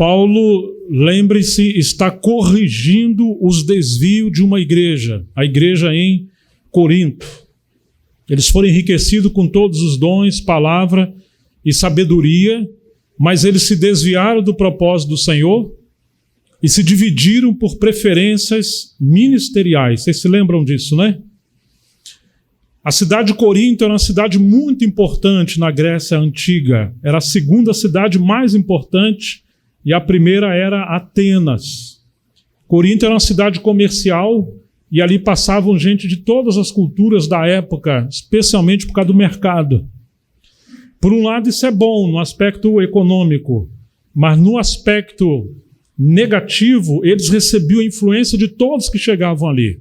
Paulo, lembre-se, está corrigindo os desvios de uma igreja, a igreja em Corinto. Eles foram enriquecidos com todos os dons, palavra e sabedoria, mas eles se desviaram do propósito do Senhor e se dividiram por preferências ministeriais. Vocês se lembram disso, né? A cidade de Corinto era uma cidade muito importante na Grécia Antiga. Era a segunda cidade mais importante e a primeira era Atenas. Corinto era uma cidade comercial e ali passavam gente de todas as culturas da época, especialmente por causa do mercado. Por um lado, isso é bom no aspecto econômico, mas no aspecto negativo, eles recebiam a influência de todos que chegavam ali.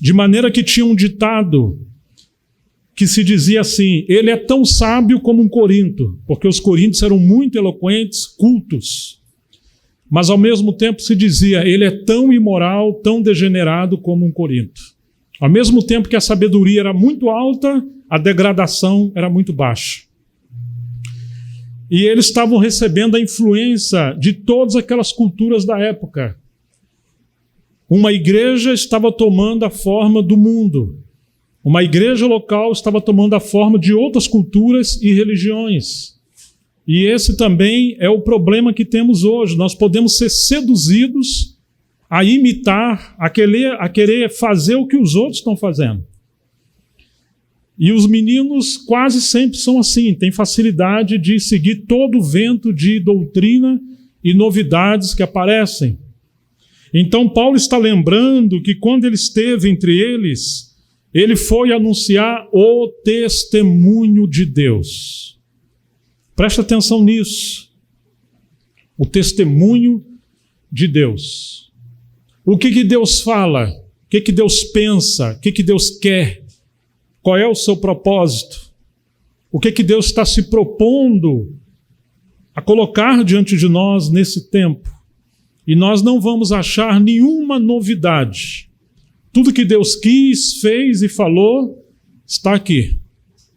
De maneira que tinha um ditado que se dizia assim: ele é tão sábio como um Corinto, porque os coríntios eram muito eloquentes, cultos. Mas ao mesmo tempo se dizia: ele é tão imoral, tão degenerado como um Corinto. Ao mesmo tempo que a sabedoria era muito alta, a degradação era muito baixa. E eles estavam recebendo a influência de todas aquelas culturas da época. Uma igreja estava tomando a forma do mundo. Uma igreja local estava tomando a forma de outras culturas e religiões. E esse também é o problema que temos hoje. Nós podemos ser seduzidos a imitar, a querer fazer o que os outros estão fazendo. E os meninos quase sempre são assim, têm facilidade de seguir todo o vento de doutrina e novidades que aparecem. Então Paulo está lembrando que quando ele esteve entre eles, ele foi anunciar o testemunho de Deus. Presta atenção nisso. O testemunho de Deus. O que Deus fala? O que Deus pensa? O que Deus quer? Qual é o seu propósito? O que Deus está se propondo a colocar diante de nós nesse tempo? E nós não vamos achar nenhuma novidade. Tudo que Deus quis, fez e falou está aqui,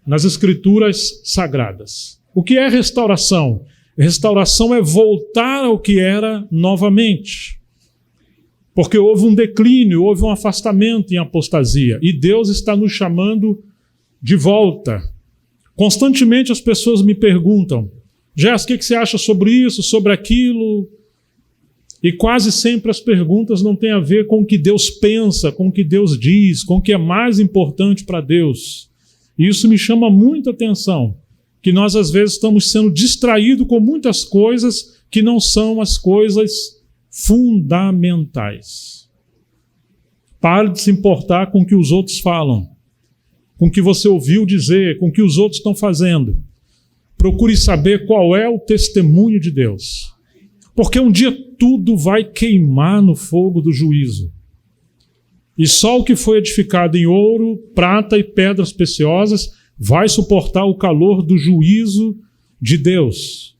nas Escrituras Sagradas. O que é restauração? Restauração é voltar ao que era novamente. Porque houve um declínio, houve um afastamento em apostasia. E Deus está nos chamando de volta. Constantemente as pessoas me perguntam: Jéssica, o que você acha sobre isso, sobre aquilo? E quase sempre as perguntas não têm a ver com o que Deus pensa, com o que Deus diz, com o que é mais importante para Deus. E isso me chama muita atenção, que nós às vezes estamos sendo distraídos com muitas coisas que não são as coisas fundamentais. Pare de se importar com o que os outros falam, com o que você ouviu dizer, com o que os outros estão fazendo. Procure saber qual é o testemunho de Deus. Porque um dia tudo vai queimar no fogo do juízo. E só o que foi edificado em ouro, prata e pedras preciosas vai suportar o calor do juízo de Deus.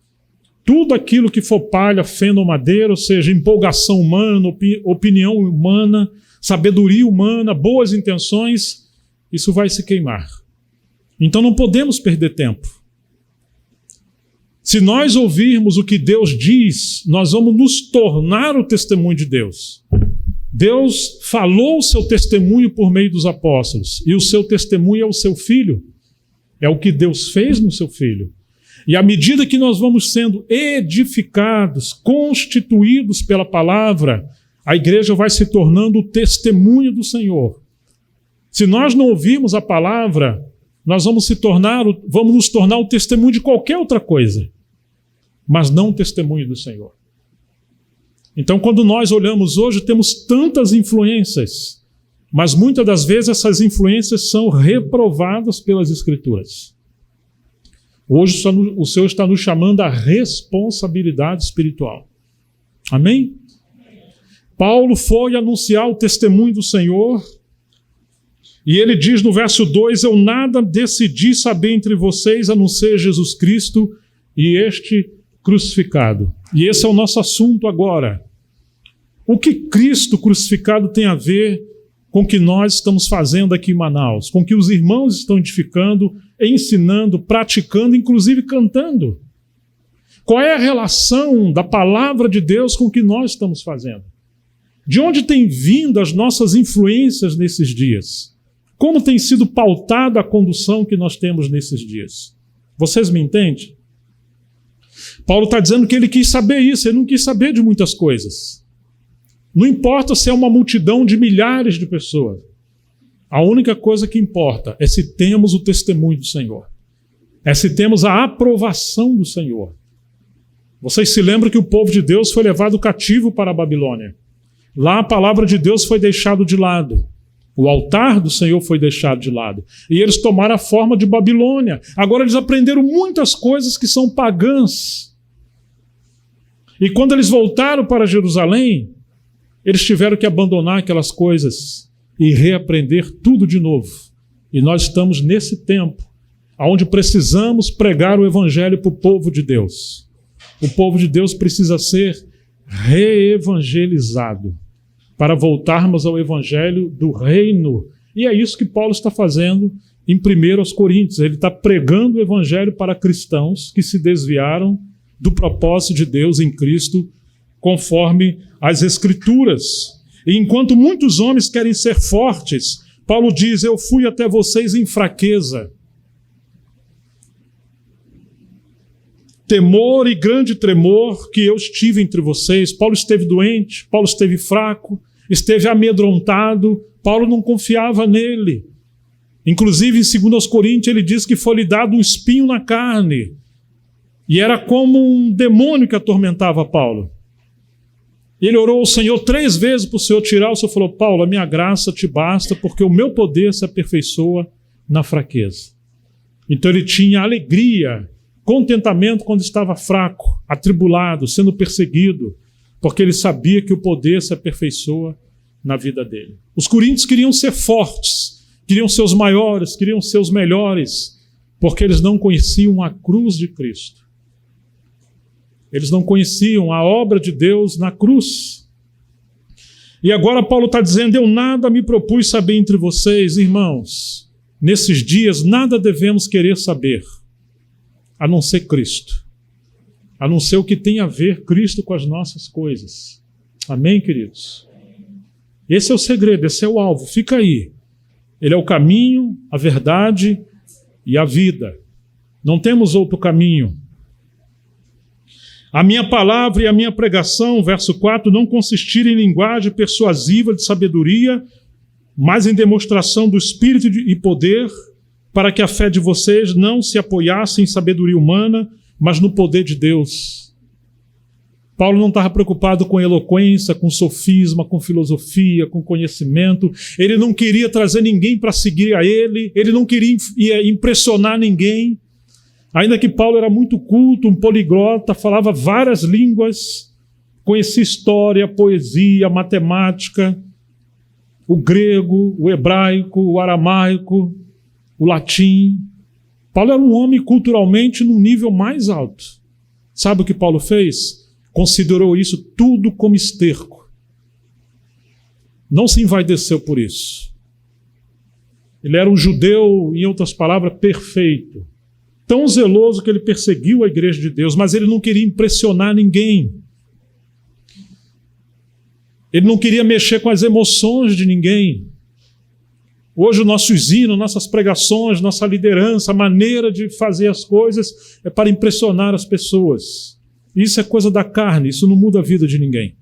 Tudo aquilo que for palha, feno ou madeira, ou seja, empolgação humana, opinião humana, sabedoria humana, boas intenções, isso vai se queimar. Então não podemos perder tempo. Se nós ouvirmos o que Deus diz, nós vamos nos tornar o testemunho de Deus. Deus falou o seu testemunho por meio dos apóstolos, e o seu testemunho é o seu Filho. É o que Deus fez no seu Filho. E à medida que nós vamos sendo edificados, constituídos pela palavra, a igreja vai se tornando o testemunho do Senhor. Se nós não ouvirmos a palavra, nós vamos nos tornar o testemunho de qualquer outra coisa, mas não o testemunho do Senhor. Então, quando nós olhamos hoje, temos tantas influências, mas muitas das vezes essas influências são reprovadas pelas Escrituras. Hoje o Senhor está nos chamando à responsabilidade espiritual. Amém? Paulo foi anunciar o testemunho do Senhor, e ele diz no verso 2, eu nada decidi saber entre vocês, a não ser Jesus Cristo e este crucificado. E esse é o nosso assunto agora. O que Cristo crucificado tem a ver com o que nós estamos fazendo aqui em Manaus, com o que os irmãos estão edificando, ensinando, praticando, inclusive cantando? Qual é a relação da palavra de Deus com o que nós estamos fazendo? De onde têm vindo as nossas influências nesses dias? Como tem sido pautada a condução que nós temos nesses dias? Vocês me entendem? Paulo está dizendo que ele quis saber isso, ele não quis saber de muitas coisas. Não importa se é uma multidão de milhares de pessoas. A única coisa que importa é se temos o testemunho do Senhor. É se temos a aprovação do Senhor. Vocês se lembram que o povo de Deus foi levado cativo para a Babilônia. Lá a palavra de Deus foi deixada de lado. O altar do Senhor foi deixado de lado. E eles tomaram a forma de Babilônia. Agora eles aprenderam muitas coisas que são pagãs. E quando eles voltaram para Jerusalém, eles tiveram que abandonar aquelas coisas e reaprender tudo de novo. E nós estamos nesse tempo onde precisamos pregar o evangelho para o povo de Deus. O povo de Deus precisa ser reevangelizado para voltarmos ao evangelho do reino. E é isso que Paulo está fazendo em 1 Coríntios. Ele está pregando o evangelho para cristãos que se desviaram do propósito de Deus em Cristo, conforme as Escrituras. E enquanto muitos homens querem ser fortes, Paulo diz, eu fui até vocês em fraqueza. Temor e grande tremor que eu estive entre vocês. Paulo esteve doente, Paulo esteve fraco, esteve amedrontado, Paulo não confiava nele. Inclusive, em 2 Coríntios, ele diz que foi-lhe dado um espinho na carne. E era como um demônio que atormentava Paulo. Ele orou ao Senhor 3 vezes para o Senhor tirar. O Senhor falou, Paulo, a minha graça te basta, porque o meu poder se aperfeiçoa na fraqueza. Então ele tinha alegria, contentamento quando estava fraco, atribulado, sendo perseguido, porque ele sabia que o poder se aperfeiçoa na vida dele. Os coríntios queriam ser fortes, queriam ser os maiores, queriam ser os melhores, porque eles não conheciam a cruz de Cristo. Eles não conheciam a obra de Deus na cruz. E agora Paulo está dizendo, eu nada me propus saber entre vocês, irmãos. Nesses dias nada devemos querer saber, a não ser Cristo. A não ser o que tem a ver Cristo com as nossas coisas. Amém, queridos? Esse é o segredo, esse é o alvo. Fica aí. Ele é o caminho, a verdade e a vida. Não temos outro caminho. A minha palavra e a minha pregação, verso 4, não consistiram em linguagem persuasiva de sabedoria, mas em demonstração do Espírito e poder, para que a fé de vocês não se apoiasse em sabedoria humana, mas no poder de Deus. Paulo não estava preocupado com eloquência, com sofisma, com filosofia, com conhecimento. Ele não queria trazer ninguém para seguir a ele, ele não queria impressionar ninguém. Ainda que Paulo era muito culto, um poliglota, falava várias línguas, conhecia história, poesia, matemática, o grego, o hebraico, o aramaico, o latim. Paulo era um homem culturalmente num nível mais alto. Sabe o que Paulo fez? Considerou isso tudo como esterco. Não se envaideceu por isso. Ele era um judeu, em outras palavras, perfeito. Tão zeloso que ele perseguiu a igreja de Deus, mas ele não queria impressionar ninguém. Ele não queria mexer com as emoções de ninguém. Hoje o nosso ensino, nossas pregações, nossa liderança, a maneira de fazer as coisas é para impressionar as pessoas. Isso é coisa da carne, isso não muda a vida de ninguém.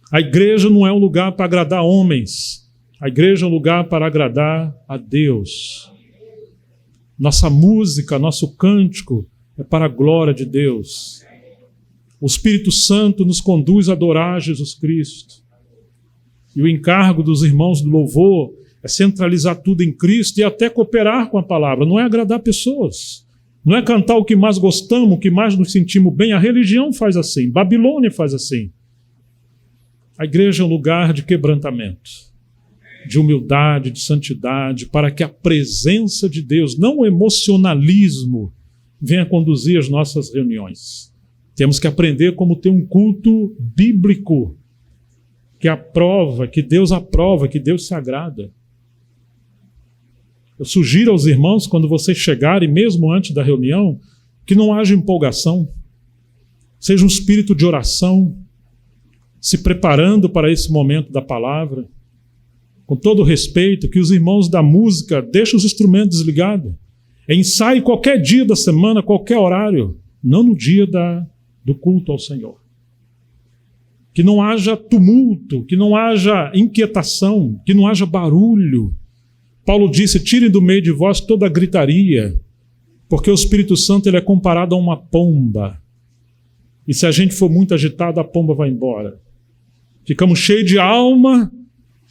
A igreja não é um lugar para agradar homens. A igreja é um lugar para agradar a Deus. Nossa música, nosso cântico é para a glória de Deus. O Espírito Santo nos conduz a adorar Jesus Cristo. E o encargo dos irmãos do louvor é centralizar tudo em Cristo e até cooperar com a palavra. Não é agradar pessoas. Não é cantar o que mais gostamos, o que mais nos sentimos bem. A religião faz assim. Babilônia faz assim. A igreja é um lugar de quebrantamento, de humildade, de santidade, para que a presença de Deus, não o emocionalismo, venha conduzir as nossas reuniões. Temos que aprender como ter um culto bíblico, que aprova, que Deus se agrada. Eu sugiro aos irmãos, quando vocês chegarem, mesmo antes da reunião, que não haja empolgação. seja um espírito de oração, se preparando para esse momento da palavra. Com todo respeito, que os irmãos da música deixem os instrumentos desligados. Ensaie qualquer dia da semana, qualquer horário, não no dia do culto ao Senhor. Que não haja tumulto, que não haja inquietação, que não haja barulho. Paulo disse, tirem do meio de vós toda a gritaria, porque o Espírito Santo ele é comparado a uma pomba. E se a gente for muito agitado, a pomba vai embora. Ficamos cheios de alma,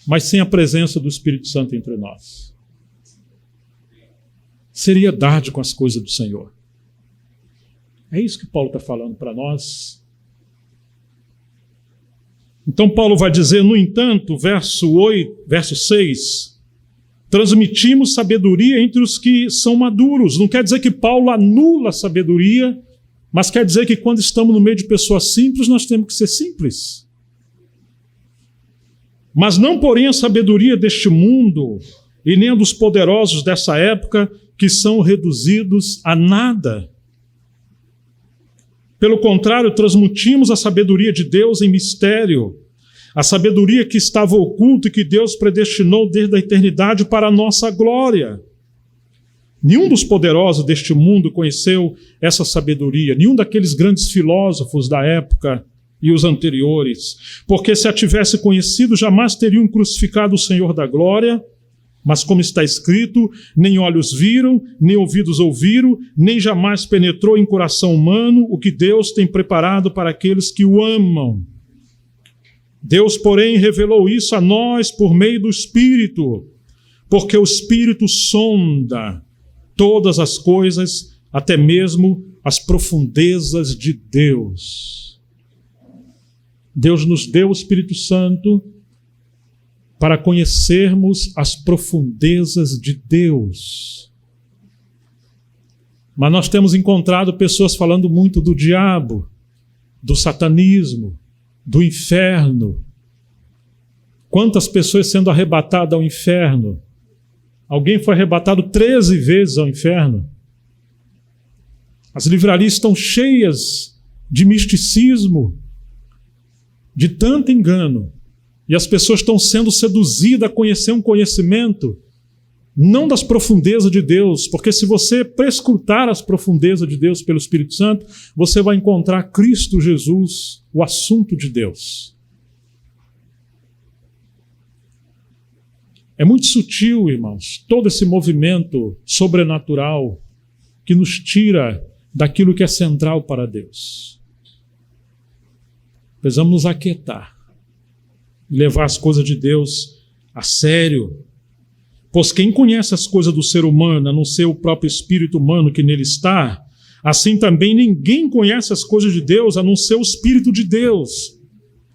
mas sem a presença do Espírito Santo entre nós. Seriedade com as coisas do Senhor. É isso que Paulo está falando para nós. Então Paulo vai dizer, no entanto, verso 6, transmitimos sabedoria entre os que são maduros. Não quer dizer que Paulo anula a sabedoria, mas quer dizer que quando estamos no meio de pessoas simples, nós temos que ser simples. Mas não, porém, a sabedoria deste mundo, e nem a dos poderosos dessa época, que são reduzidos a nada. Pelo contrário, transmitimos a sabedoria de Deus em mistério, a sabedoria que estava oculta e que Deus predestinou desde a eternidade para a nossa glória. Nenhum dos poderosos deste mundo conheceu essa sabedoria, nenhum daqueles grandes filósofos da época e os anteriores, porque se a tivesse conhecido, jamais teriam crucificado o Senhor da glória, mas como está escrito, nem olhos viram, nem ouvidos ouviram, nem jamais penetrou em coração humano o que Deus tem preparado para aqueles que o amam. Deus, porém, revelou isso a nós por meio do Espírito, porque o Espírito sonda todas as coisas, até mesmo as profundezas de Deus. Deus nos deu o Espírito Santo para conhecermos as profundezas de Deus. Mas nós temos encontrado pessoas falando muito do diabo, do satanismo, do inferno. Quantas pessoas sendo arrebatadas ao inferno? Alguém foi arrebatado 13 vezes ao inferno. As livrarias estão cheias de misticismo, de tanto engano. E as pessoas estão sendo seduzidas a conhecer um conhecimento, não das profundezas de Deus, porque se você prescrutar as profundezas de Deus pelo Espírito Santo, você vai encontrar Cristo Jesus, o assunto de Deus. É muito sutil, irmãos, todo esse movimento sobrenatural que nos tira daquilo que é central para Deus. Precisamos nos aquietar, levar as coisas de Deus a sério. Pois quem conhece as coisas do ser humano, a não ser o próprio espírito humano que nele está, assim também ninguém conhece as coisas de Deus, a não ser o Espírito de Deus.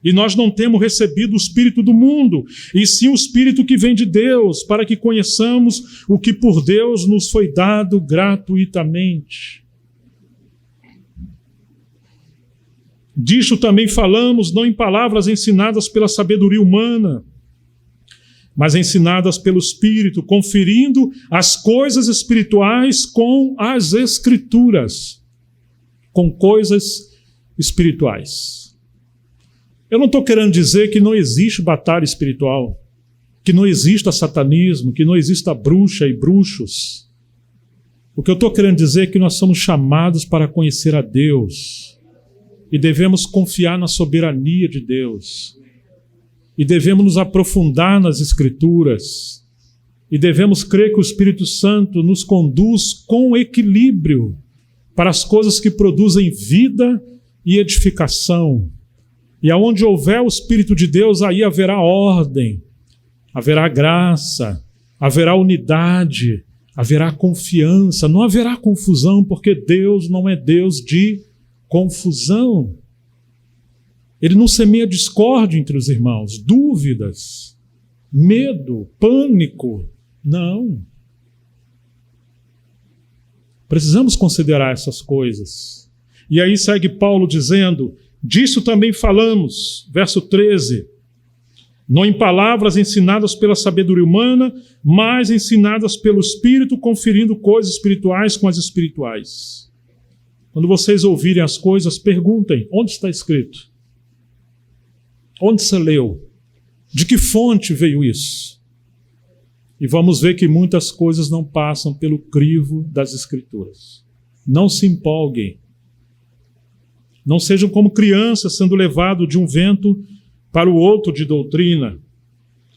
E nós não temos recebido o Espírito do mundo, e sim o Espírito que vem de Deus, para que conheçamos o que por Deus nos foi dado gratuitamente. Disto também falamos, não em palavras ensinadas pela sabedoria humana, mas ensinadas pelo Espírito, conferindo as coisas espirituais com as Escrituras, com coisas espirituais. Eu não estou querendo dizer que não existe batalha espiritual, que não exista satanismo, que não exista bruxa e bruxos. O que eu estou querendo dizer é que nós somos chamados para conhecer a Deus, e devemos confiar na soberania de Deus. E devemos nos aprofundar nas Escrituras. E devemos crer que o Espírito Santo nos conduz com equilíbrio para as coisas que produzem vida e edificação. E aonde houver o Espírito de Deus, aí haverá ordem, haverá graça, haverá unidade, haverá confiança, não haverá confusão, porque Deus não é Deus de confusão. Ele não semeia discórdia entre os irmãos, dúvidas, medo, pânico. Não. Precisamos considerar essas coisas. E aí segue Paulo dizendo, disso também falamos, verso 13, não em palavras ensinadas pela sabedoria humana, mas ensinadas pelo Espírito, conferindo coisas espirituais com as espirituais. Quando vocês ouvirem as coisas, perguntem: onde está escrito? Onde você leu? De que fonte veio isso? E vamos ver que muitas coisas não passam pelo crivo das Escrituras. Não se empolguem. Não sejam como crianças sendo levados de um vento para o outro de doutrina.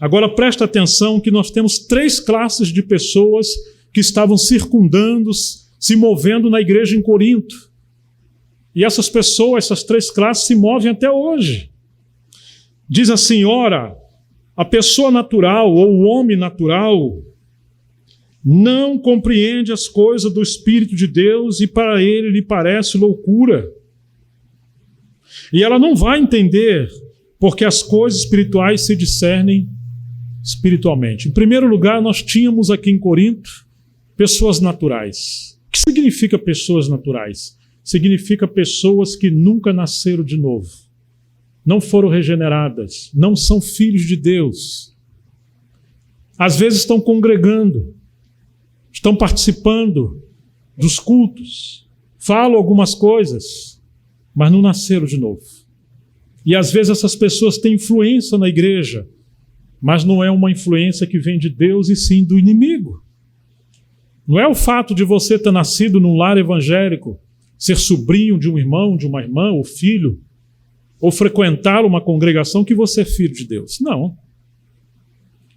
Agora presta atenção que nós temos 3 classes de pessoas que estavam circundando, se movendo na igreja em Corinto. E essas pessoas, essas 3 classes, se movem até hoje. Diz assim: ora, a pessoa natural ou o homem natural não compreende as coisas do Espírito de Deus e para ele lhe parece loucura. E ela não vai entender, porque as coisas espirituais se discernem espiritualmente. Em primeiro lugar, nós tínhamos aqui em Corinto pessoas naturais. O que significa pessoas naturais? Significa pessoas que nunca nasceram de novo, não foram regeneradas, não são filhos de Deus. Às vezes estão congregando, estão participando dos cultos, falam algumas coisas, mas não nasceram de novo. E às vezes essas pessoas têm influência na igreja, mas não é uma influência que vem de Deus e sim do inimigo. Não é o fato de você ter nascido num lar evangélico, ser sobrinho de um irmão, de uma irmã, ou filho, ou frequentar uma congregação que você é filho de Deus. Não.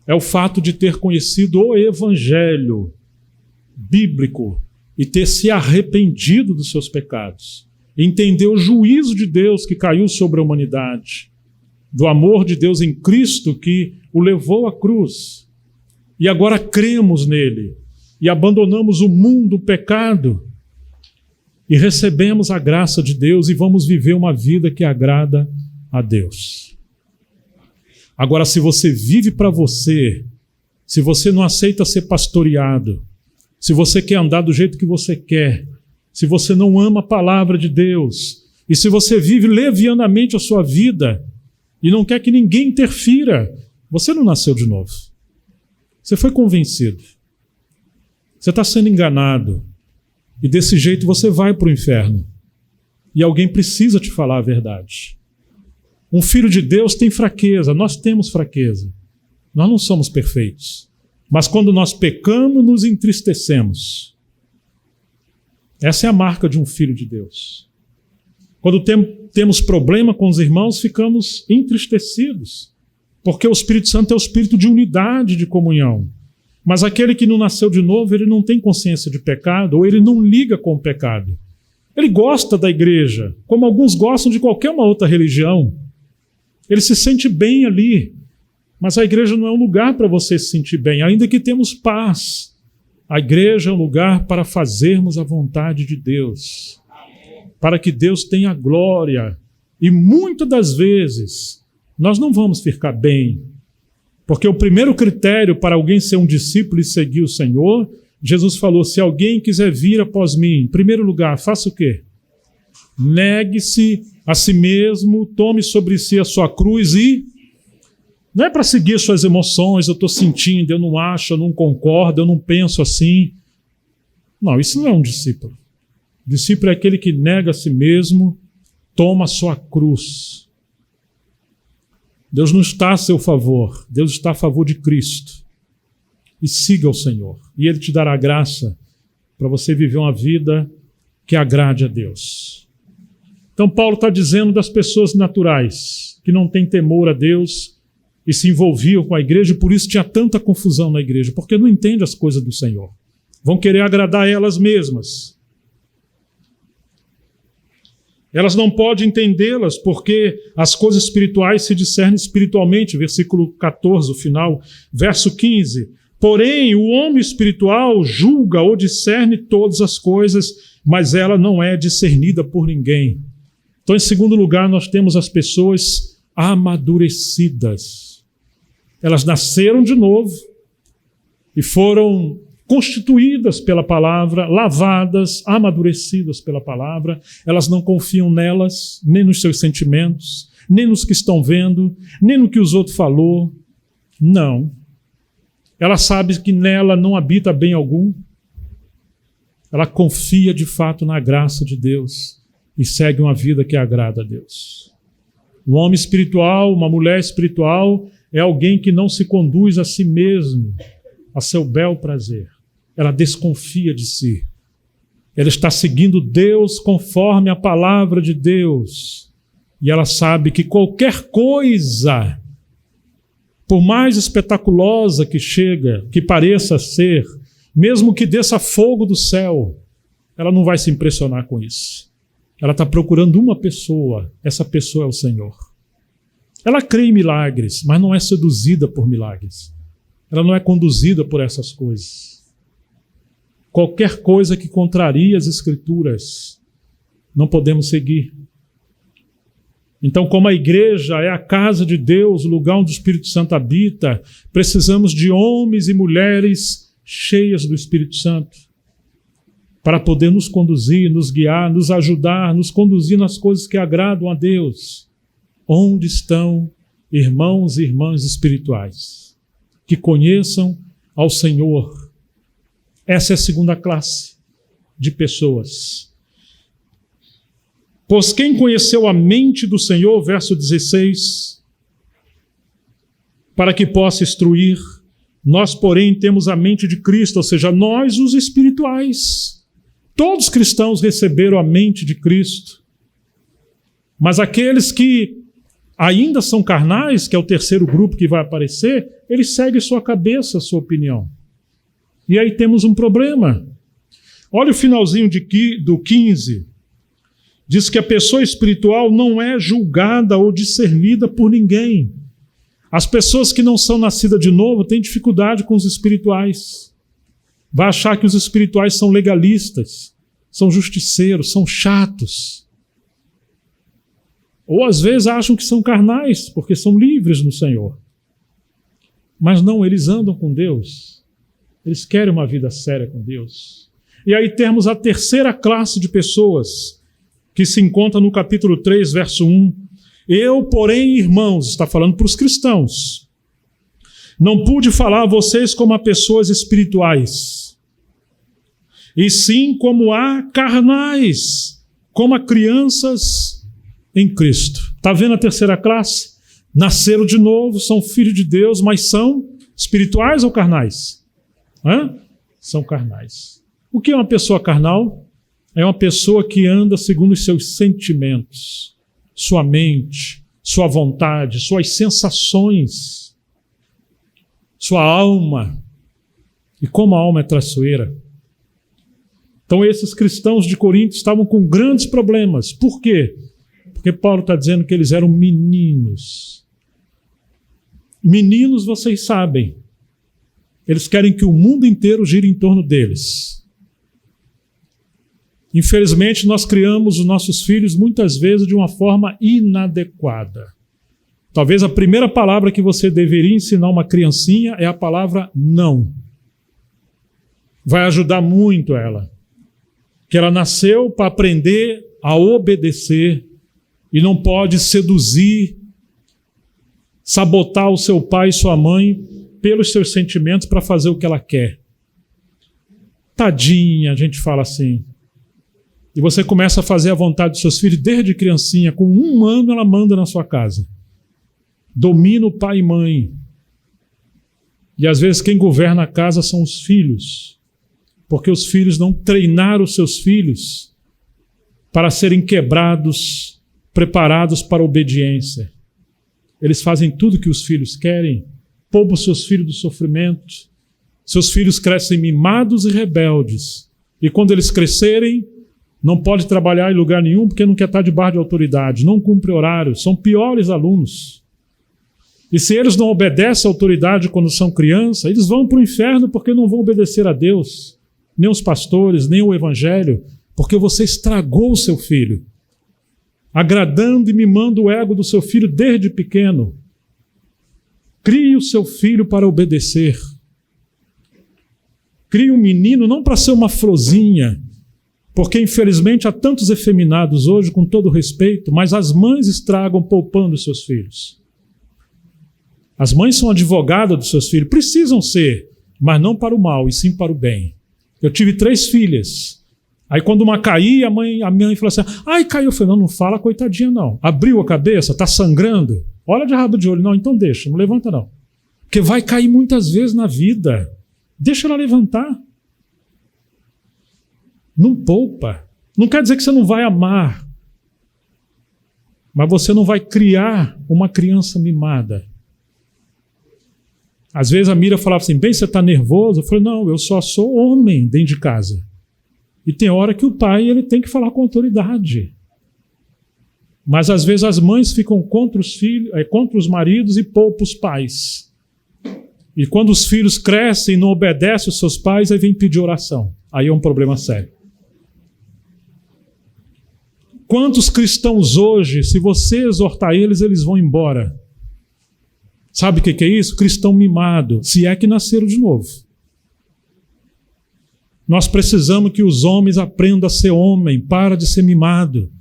É o fato de ter conhecido o evangelho bíblico e ter se arrependido dos seus pecados. Entender o juízo de Deus que caiu sobre a humanidade, do amor de Deus em Cristo que o levou à cruz. E agora cremos nele e abandonamos o mundo, o pecado, e recebemos a graça de Deus e vamos viver uma vida que agrada a Deus. Agora, se você vive para você, se você não aceita ser pastoreado, se você quer andar do jeito que você quer, se você não ama a palavra de Deus, e se você vive levianamente a sua vida e não quer que ninguém interfira, você não nasceu de novo. Você foi convencido. Você está sendo enganado. E desse jeito você vai para o inferno. E alguém precisa te falar a verdade. Um filho de Deus tem fraqueza, nós temos fraqueza. Nós não somos perfeitos. Mas quando nós pecamos, nos entristecemos. Essa é a marca de um filho de Deus. Quando temos problema com os irmãos, ficamos entristecidos. Porque o Espírito Santo é o espírito de unidade, de comunhão. Mas aquele que não nasceu de novo, ele não tem consciência de pecado, ou ele não liga com o pecado. Ele gosta da igreja, como alguns gostam de qualquer uma outra religião. Ele se sente bem ali, mas a igreja não é um lugar para você se sentir bem, ainda que temos paz. A igreja é um lugar para fazermos a vontade de Deus, para que Deus tenha glória. E muitas das vezes, nós não vamos ficar bem, porque o primeiro critério para alguém ser um discípulo e seguir o Senhor, Jesus falou: se alguém quiser vir após mim, em primeiro lugar, faça o quê? Negue-se a si mesmo, tome sobre si a sua cruz e... Não é para seguir suas emoções, eu estou sentindo, eu não acho, eu não concordo, eu não penso assim. Não, isso não é um discípulo. O discípulo é aquele que nega a si mesmo, toma a sua cruz. Deus não está a seu favor, Deus está a favor de Cristo. E siga o Senhor, e Ele te dará graça para você viver uma vida que agrade a Deus. Então Paulo está dizendo das pessoas naturais, que não têm temor a Deus e se envolviam com a igreja, e por isso tinha tanta confusão na igreja, porque não entendem as coisas do Senhor. Vão querer agradar elas mesmas. Elas não podem entendê-las porque as coisas espirituais se discernem espiritualmente. Versículo 14, o final. Verso 15. Porém, o homem espiritual julga ou discerne todas as coisas, mas ela não é discernida por ninguém. Então, em segundo lugar, nós temos as pessoas amadurecidas. Elas nasceram de novo e foram constituídas pela palavra, lavadas, amadurecidas pela palavra. Elas não confiam nelas, nem nos seus sentimentos, nem nos que estão vendo, nem no que os outros falou. Não. Ela sabe que nela não habita bem algum. ela confia de fato na graça de Deus e segue uma vida que agrada a Deus. Um homem espiritual, uma mulher espiritual, é alguém que não se conduz a si mesmo, a seu bel prazer. Ela desconfia de si. Ela está seguindo Deus conforme a palavra de Deus. E ela sabe que qualquer coisa, por mais espetaculosa que pareça ser, mesmo que desça fogo do céu, ela não vai se impressionar com isso. Ela está procurando uma pessoa, essa pessoa é o Senhor. Ela crê em milagres, mas não é seduzida por milagres. Ela não é conduzida por essas coisas. Qualquer coisa que contraria as Escrituras, não podemos seguir. Então, como a igreja é a casa de Deus, o lugar onde o Espírito Santo habita, precisamos de homens e mulheres cheias do Espírito Santo para poder nos conduzir, nos guiar, nos ajudar, nos conduzir nas coisas que agradam a Deus. Onde estão irmãos e irmãs espirituais que conheçam ao Senhor? Essa é a segunda classe de pessoas. Pois quem conheceu a mente do Senhor, verso 16, para que possa instruir, nós, porém, temos a mente de Cristo, ou seja, nós os espirituais. Todos os cristãos receberam a mente de Cristo. Mas aqueles que ainda são carnais, que é o terceiro grupo que vai aparecer, eles seguem sua cabeça, sua opinião. E aí temos um problema. Olha o finalzinho do 15. Diz que a pessoa espiritual não é julgada ou discernida por ninguém. As pessoas que não são nascidas de novo têm dificuldade com os espirituais. Vai achar que os espirituais são legalistas, são justiceiros, são chatos. Ou às vezes acham que são carnais, porque são livres no Senhor. Mas não, eles andam com Deus. Eles querem uma vida séria com Deus. E aí temos a terceira classe de pessoas, que se encontra no capítulo 3, verso 1. Eu, porém, irmãos, está falando para os cristãos, não pude falar a vocês como a pessoas espirituais, e sim como a carnais, como a crianças em Cristo. Está vendo a terceira classe? Nasceram de novo, são filhos de Deus, mas são espirituais ou carnais? São carnais. O que é uma pessoa carnal? É uma pessoa que anda segundo os seus sentimentos, sua mente, sua vontade, suas sensações, sua alma. E como a alma é traiçoeira. Então esses cristãos de Corinto estavam com grandes problemas. Por quê? Porque Paulo está dizendo que eles eram meninos. Meninos, vocês sabem. Eles querem que o mundo inteiro gire em torno deles. Infelizmente, nós criamos os nossos filhos muitas vezes de uma forma inadequada. Talvez a primeira palavra que você deveria ensinar uma criancinha é a palavra não. Vai ajudar muito ela. Que ela nasceu para aprender a obedecer e não pode seduzir, sabotar o seu pai e sua mãe pelos seus sentimentos para fazer o que ela quer. Tadinha, a gente fala assim. E você começa a fazer a vontade dos seus filhos desde criancinha. Com 1 ano ela manda na sua casa. Domina o pai e mãe. E às vezes quem governa a casa são os filhos. Porque os filhos não treinaram os seus filhos para serem quebrados, preparados para a obediência. Eles fazem tudo que os filhos querem. Poupam seus filhos do sofrimento. Seus filhos crescem mimados e rebeldes. E quando eles crescerem, não pode trabalhar em lugar nenhum porque não quer estar debaixo de autoridade, não cumpre horário, são piores alunos. E se eles não obedecem à autoridade quando são crianças, eles vão para o inferno porque não vão obedecer a Deus, nem os pastores, nem o evangelho, porque você estragou o seu filho, agradando e mimando o ego do seu filho desde pequeno. Crie o seu filho para obedecer. Crie um menino não para ser uma florzinha, porque, infelizmente, há tantos efeminados hoje, com todo respeito, mas as mães estragam poupando os seus filhos. As mães são advogadas dos seus filhos, precisam ser, mas não para o mal, e sim para o bem. Eu tive 3 filhas. Aí quando uma caía, a minha mãe falou assim, ai, caiu. Eu falei, não fala coitadinha não. Abriu a cabeça, está sangrando. Olha de rabo de olho. Não, então deixa, não levanta não. Porque vai cair muitas vezes na vida. Deixa ela levantar. Não poupa. Não quer dizer que você não vai amar. Mas você não vai criar uma criança mimada. Às vezes a Mira falava assim, bem, você está nervoso? Eu falei, não, eu só sou homem dentro de casa. E tem hora que o pai ele tem que falar com autoridade. Mas às vezes as mães ficam contra os filhos, contra os maridos e poupam os pais. E quando os filhos crescem e não obedecem os seus pais, aí vem pedir oração. Aí é um problema sério. Quantos cristãos hoje, se você exortar eles, eles vão embora? Sabe o que é isso? Cristão mimado, se é que nasceram de novo. Nós precisamos que os homens aprendam a ser homem, para de ser mimado.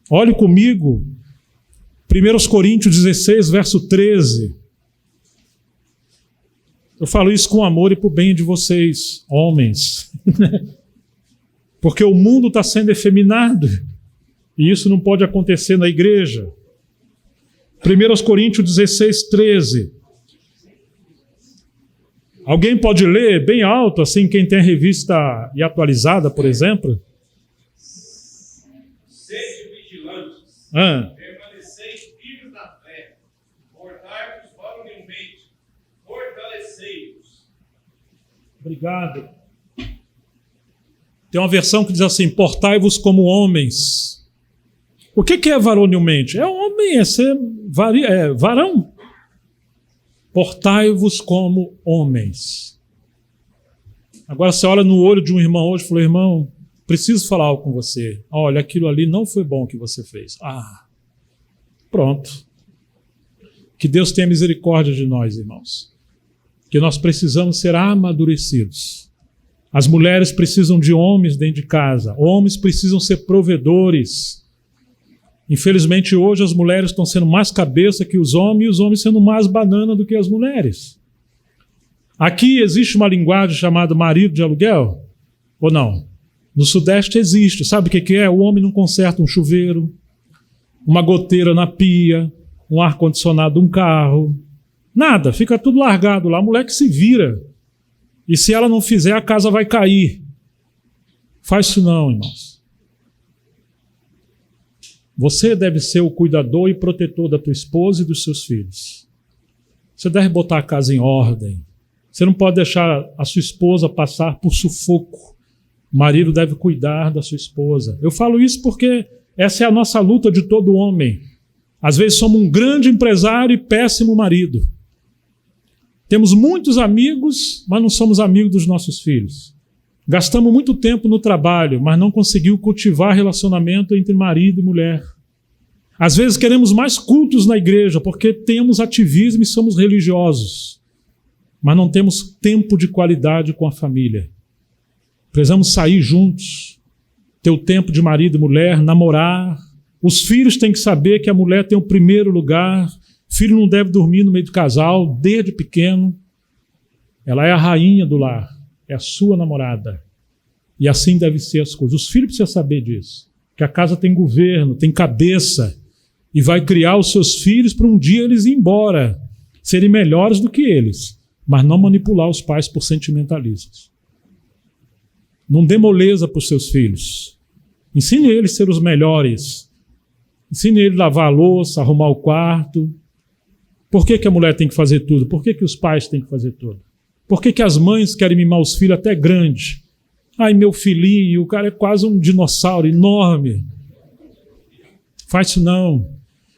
Olhe comigo, 1 Coríntios 16, verso 13. Eu falo isso com amor e por bem de vocês, homens. Porque o mundo está sendo efeminado. E isso não pode acontecer na igreja. 1 Coríntios 16, 13. Alguém pode ler bem alto, assim, quem tem a revista e atualizada, por exemplo? Sede vigilantes, permaneceis firmes na fé, portai-vos varonilmente, fortalecei-vos. Obrigado. Tem uma versão que diz assim, portai-vos como homens. O que é varonilmente? É homem, é ser varão. Portai-vos como homens. Agora você olha no olho de um irmão hoje e fala, irmão, preciso falar algo com você. Olha, aquilo ali não foi bom que você fez. Pronto. Que Deus tenha misericórdia de nós, irmãos. Que nós precisamos ser amadurecidos. As mulheres precisam de homens dentro de casa. Homens precisam ser provedores. Infelizmente, hoje as mulheres estão sendo mais cabeça que os homens e os homens sendo mais banana do que as mulheres. Aqui existe uma linguagem chamada marido de aluguel? Ou não? No Sudeste existe. Sabe o que é? O homem não conserta um chuveiro, uma goteira na pia, um ar-condicionado de um carro. Nada, fica tudo largado lá. A mulher que se vira. E se ela não fizer, a casa vai cair. Faz isso não, irmãos. Você deve ser o cuidador e protetor da tua esposa e dos seus filhos. Você deve botar a casa em ordem. Você não pode deixar a sua esposa passar por sufoco. O marido deve cuidar da sua esposa. Eu falo isso porque essa é a nossa luta de todo homem. Às vezes somos um grande empresário e péssimo marido. Temos muitos amigos, mas não somos amigos dos nossos filhos. Gastamos muito tempo no trabalho, mas não conseguimos cultivar relacionamento entre marido e mulher. Às vezes queremos mais cultos na igreja, porque temos ativismo e somos religiosos, mas não temos tempo de qualidade com a família. Precisamos sair juntos, ter o tempo de marido e mulher, namorar. Os filhos têm que saber que a mulher tem o primeiro lugar. Filho não deve dormir no meio do casal, desde pequeno. Ela é a rainha do lar. É a sua namorada. E assim devem ser as coisas. Os filhos precisam saber disso. Que a casa tem governo, tem cabeça. E vai criar os seus filhos para um dia eles ir embora. Serem melhores do que eles. Mas não manipular os pais por sentimentalismos. Não dê moleza para os seus filhos. Ensine eles a ser os melhores. Ensine eles a lavar a louça, arrumar o quarto. Por que a mulher tem que fazer tudo? Por que os pais têm que fazer tudo? Por que as mães querem mimar os filhos até grande? Ai, meu filhinho, o cara é quase um dinossauro enorme. Faz isso não.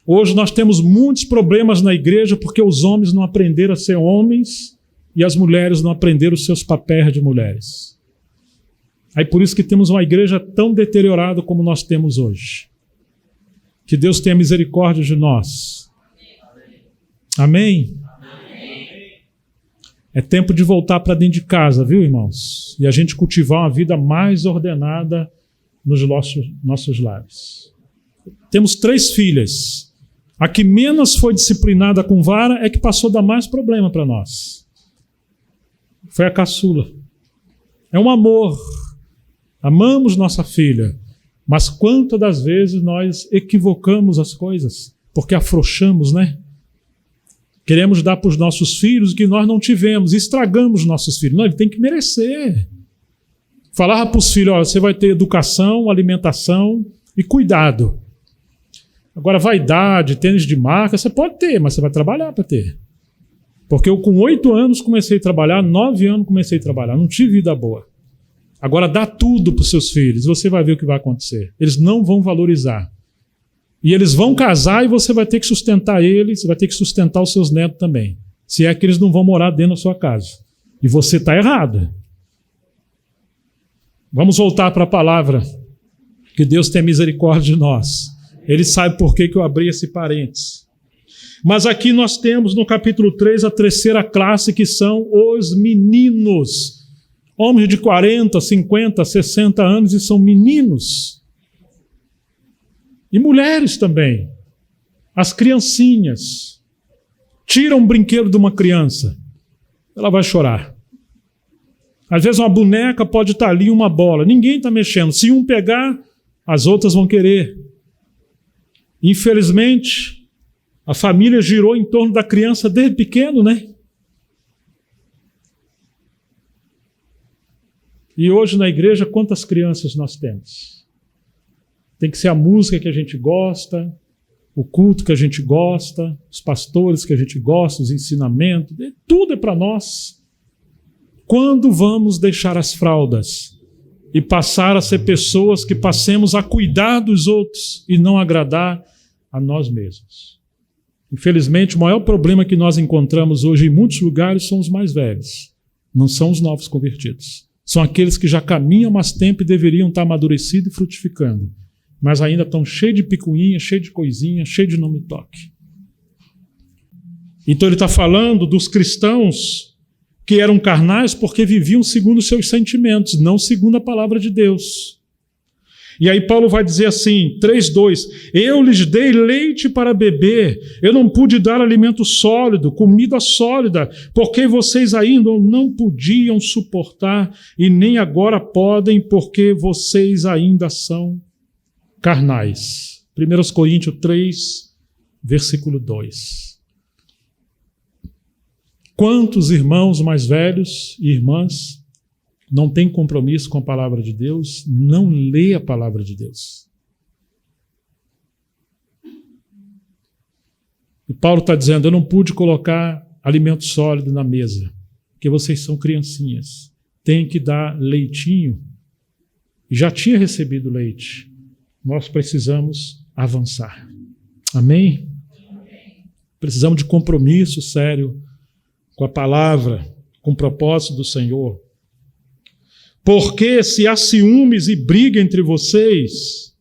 Hoje nós temos muitos problemas na igreja porque os homens não aprenderam a ser homens e as mulheres não aprenderam os seus papéis de mulheres. Aí por isso que temos uma igreja tão deteriorada como nós temos hoje. Que Deus tenha misericórdia de nós. Amém? É tempo de voltar para dentro de casa, viu, irmãos? E a gente cultivar uma vida mais ordenada nos nossos lares. Temos 3 filhas. A que menos foi disciplinada com vara é que passou a dar mais problema para nós. Foi a caçula. É um amor. amamos nossa filha, mas quantas das vezes nós equivocamos as coisas, porque afrouxamos, né? Queremos dar para os nossos filhos o que nós não tivemos, e estragamos nossos filhos. Não, ele tem que merecer. Falava para os filhos, ó, você vai ter educação, alimentação e cuidado. Agora, vaidade, tênis de marca, você pode ter, mas você vai trabalhar para ter. Porque eu com 8 anos comecei a trabalhar, 9 anos comecei a trabalhar, não tive vida boa. Agora dá tudo para os seus filhos, você vai ver o que vai acontecer. Eles não vão valorizar. E eles vão casar e você vai ter que sustentar eles, vai ter que sustentar os seus netos também. Se é que eles não vão morar dentro da sua casa. E você está errado. Vamos voltar para a palavra. Que Deus tenha misericórdia de nós. Ele sabe por que eu abri esse parênteses. Mas aqui nós temos no capítulo 3 a terceira classe, que são os meninos. Homens de 40, 50, 60 anos e são meninos. E mulheres também. As criancinhas. Tira um brinquedo de uma criança, ela vai chorar. Às vezes uma boneca pode estar ali, uma bola. Ninguém está mexendo. Se um pegar, as outras vão querer. Infelizmente, a família girou em torno da criança desde pequeno, né? E hoje na igreja, quantas crianças nós temos? Tem que ser a música que a gente gosta, o culto que a gente gosta, os pastores que a gente gosta, os ensinamentos, tudo é para nós. Quando vamos deixar as fraldas e passar a ser pessoas que passemos a cuidar dos outros e não agradar a nós mesmos? Infelizmente, o maior problema que nós encontramos hoje em muitos lugares são os mais velhos. Não são os novos convertidos. São aqueles que já caminham há mais tempo e deveriam estar amadurecidos e frutificando. Mas ainda estão cheios de picuinha, cheios de coisinha, cheios de não me toque. Então ele está falando dos cristãos que eram carnais porque viviam segundo os seus sentimentos, não segundo a palavra de Deus. E aí Paulo vai dizer assim, 3:2, eu lhes dei leite para beber, eu não pude dar alimento sólido, comida sólida, porque vocês ainda não podiam suportar e nem agora podem, porque vocês ainda são carnais. 1 Coríntios 3, versículo 2. Quantos irmãos mais velhos e irmãs não têm compromisso com a palavra de Deus, não lê a palavra de Deus? E Paulo está dizendo, eu não pude colocar alimento sólido na mesa, porque vocês são criancinhas. Tem que dar leitinho. Já tinha recebido leite. Nós precisamos avançar. Amém? Precisamos de compromisso sério com a palavra, com o propósito do Senhor. Porque se há ciúmes e briga entre vocês,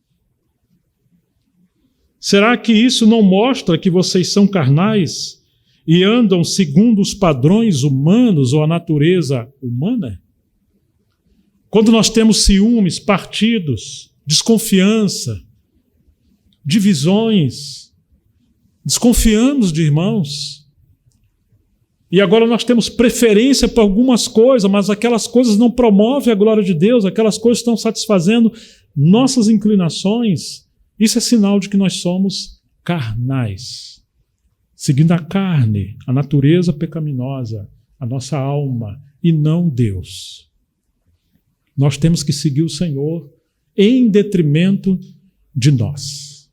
será que isso não mostra que vocês são carnais e andam segundo os padrões humanos ou a natureza humana? Quando nós temos ciúmes, partidos, desconfiança, divisões, desconfiamos de irmãos. E agora nós temos preferência por algumas coisas, mas aquelas coisas não promovem a glória de Deus, aquelas coisas estão satisfazendo nossas inclinações. Isso é sinal de que nós somos carnais, seguindo a carne, a natureza pecaminosa, a nossa alma, e não Deus. Nós temos que seguir o Senhor em detrimento de nós.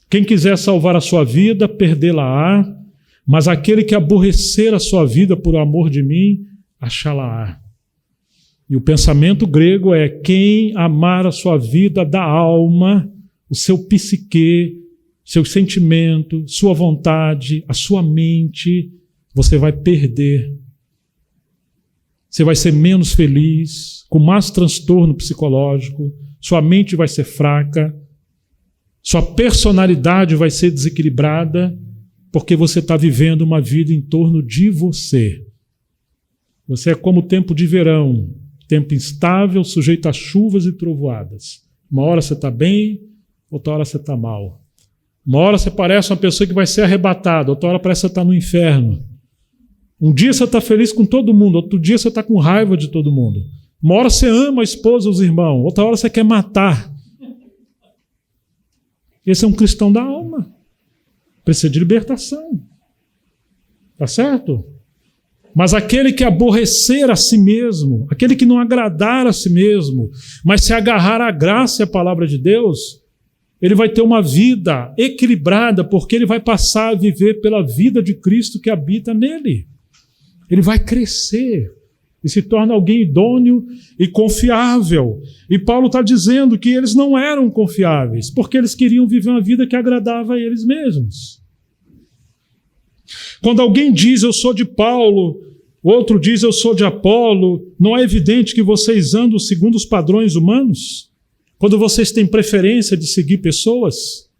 Quem quiser salvar a sua vida, perdê-la-á, mas aquele que aborrecer a sua vida por amor de mim, achá-la-á. E o pensamento grego é: quem amar a sua vida da alma, o seu psique, seu sentimento, sua vontade, a sua mente, você vai perder. Você vai ser menos feliz, com mais transtorno psicológico, sua mente vai ser fraca, sua personalidade vai ser desequilibrada, porque você está vivendo uma vida em torno de você. Você é como o tempo de verão, tempo instável, sujeito a chuvas e trovoadas. Uma hora você está bem, outra hora você está mal. Uma hora você parece uma pessoa que vai ser arrebatada, outra hora parece que você está no inferno. Um dia você está feliz com todo mundo, outro dia você está com raiva de todo mundo. Uma hora você ama a esposa, os irmãos, outra hora você quer matar. Esse é um cristão da alma. Precisa de libertação. Tá certo? Mas aquele que aborrecer a si mesmo, aquele que não agradar a si mesmo, mas se agarrar à graça e à palavra de Deus, ele vai ter uma vida equilibrada, porque ele vai passar a viver pela vida de Cristo que habita nele. Ele vai crescer e se torna alguém idôneo e confiável. E Paulo está dizendo que eles não eram confiáveis, porque eles queriam viver uma vida que agradava a eles mesmos. Quando alguém diz, eu sou de Paulo, outro diz, eu sou de Apolo, não é evidente que vocês andam segundo os padrões humanos? Quando vocês têm preferência de seguir pessoas?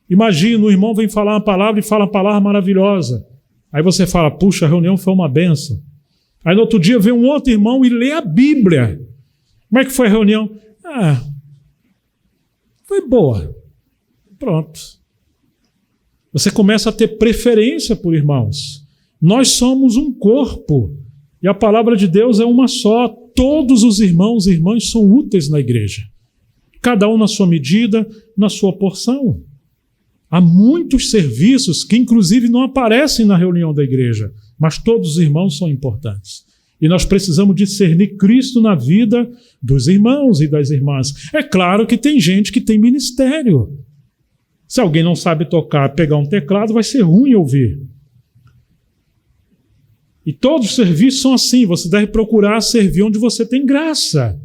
Imagina, o irmão vem falar uma palavra e fala uma palavra maravilhosa. Aí você fala, puxa, a reunião foi uma bênção. Aí no outro dia vem um outro irmão e lê a Bíblia. Como é que foi a reunião? Foi boa. Pronto. Você começa a ter preferência por irmãos. Nós somos um corpo. E a palavra de Deus é uma só. Todos os irmãos e irmãs são úteis na igreja. Cada um na sua medida, na sua porção. Há muitos serviços que inclusive não aparecem na reunião da igreja, mas todos os irmãos são importantes. E nós precisamos discernir Cristo na vida dos irmãos e das irmãs. É claro que tem gente que tem ministério. Se alguém não sabe tocar, pegar um teclado, vai ser ruim ouvir. E todos os serviços são assim, você deve procurar servir onde você tem graça.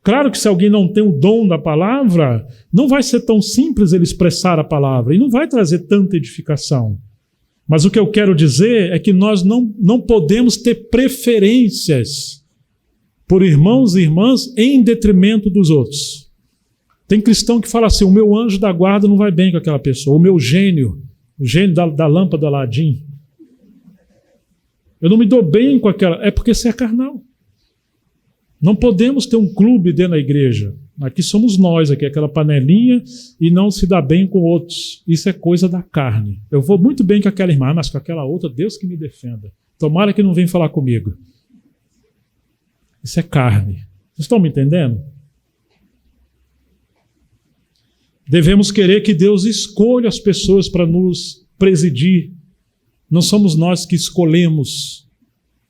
Claro que se alguém não tem o dom da palavra, não vai ser tão simples ele expressar a palavra e não vai trazer tanta edificação. Mas o que eu quero dizer é que nós não podemos ter preferências por irmãos e irmãs em detrimento dos outros. Tem cristão que fala assim, o meu anjo da guarda não vai bem com aquela pessoa, o meu gênio, o gênio da lâmpada Aladim. Eu não me dou bem com aquela... É porque você é carnal. Não podemos ter um clube dentro da igreja. Aqui somos nós, aqui aquela panelinha, e não se dá bem com outros. Isso é coisa da carne. Eu vou muito bem com aquela irmã, mas com aquela outra, Deus que me defenda. Tomara que não venha falar comigo. Isso é carne. Vocês estão me entendendo? Devemos querer que Deus escolha as pessoas para nos presidir. Não somos nós que escolhemos.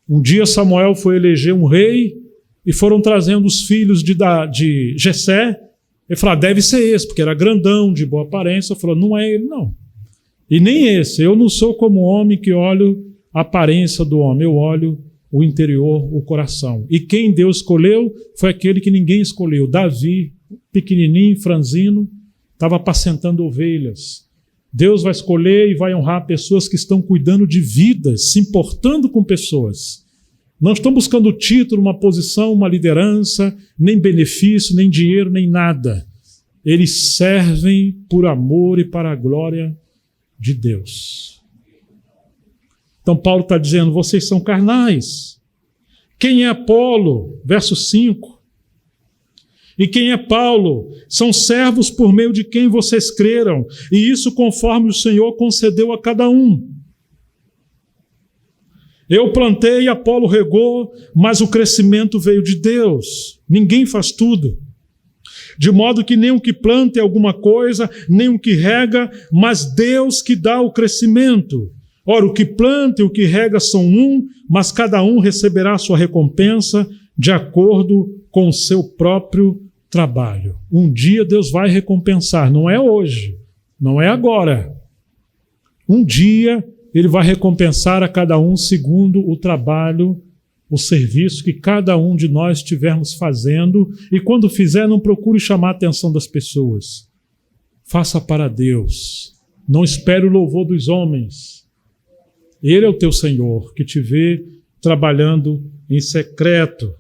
Um dia Samuel foi eleger um rei e foram trazendo os filhos de Jessé. Ele falou, deve ser esse, porque era grandão, de boa aparência. Ele falou, não é ele, não. E nem esse. Eu não sou como homem que olho a aparência do homem. Eu olho o interior, o coração. E quem Deus escolheu foi aquele que ninguém escolheu. Davi, pequenininho, franzino, estava apacentando ovelhas. Deus vai escolher e vai honrar pessoas que estão cuidando de vidas, se importando com pessoas. Não estão buscando título, uma posição, uma liderança, nem benefício, nem dinheiro, nem nada. Eles servem por amor e para a glória de Deus. Então Paulo está dizendo, vocês são carnais. Quem é Apolo? Verso 5. E quem é Paulo? São servos por meio de quem vocês creram, e isso conforme o Senhor concedeu a cada um. Eu plantei e Apolo regou, mas o crescimento veio de Deus. Ninguém faz tudo. De modo que nem o que planta é alguma coisa, nem o que rega, mas Deus que dá o crescimento. Ora, o que planta e o que rega são um, mas cada um receberá a sua recompensa de acordo com o seu próprio trabalho. Um dia Deus vai recompensar, não é hoje, não é agora. Um dia Ele vai recompensar a cada um segundo o trabalho, o serviço que cada um de nós estivermos fazendo, e quando fizer, não procure chamar a atenção das pessoas. Faça para Deus. Não espere o louvor dos homens. Ele é o teu Senhor, que te vê trabalhando em secreto.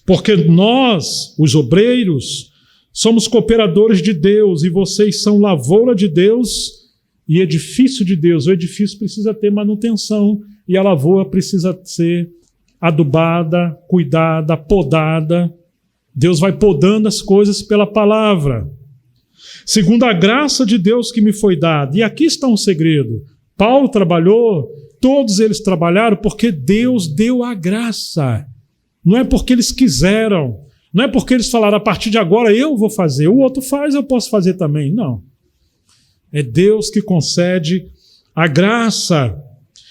Porque nós, os obreiros, somos cooperadores de Deus, e vocês são lavoura de Deus e edifício de Deus. O edifício precisa ter manutenção, e a lavoura precisa ser adubada, cuidada, podada. Deus vai podando as coisas pela palavra. Segundo a graça de Deus que me foi dada. E aqui está um segredo. Paulo trabalhou, todos eles trabalharam porque Deus deu a graça. Não é porque eles quiseram. Não é porque eles falaram, a partir de agora eu vou fazer. O outro faz, eu posso fazer também. Não. É Deus que concede a graça.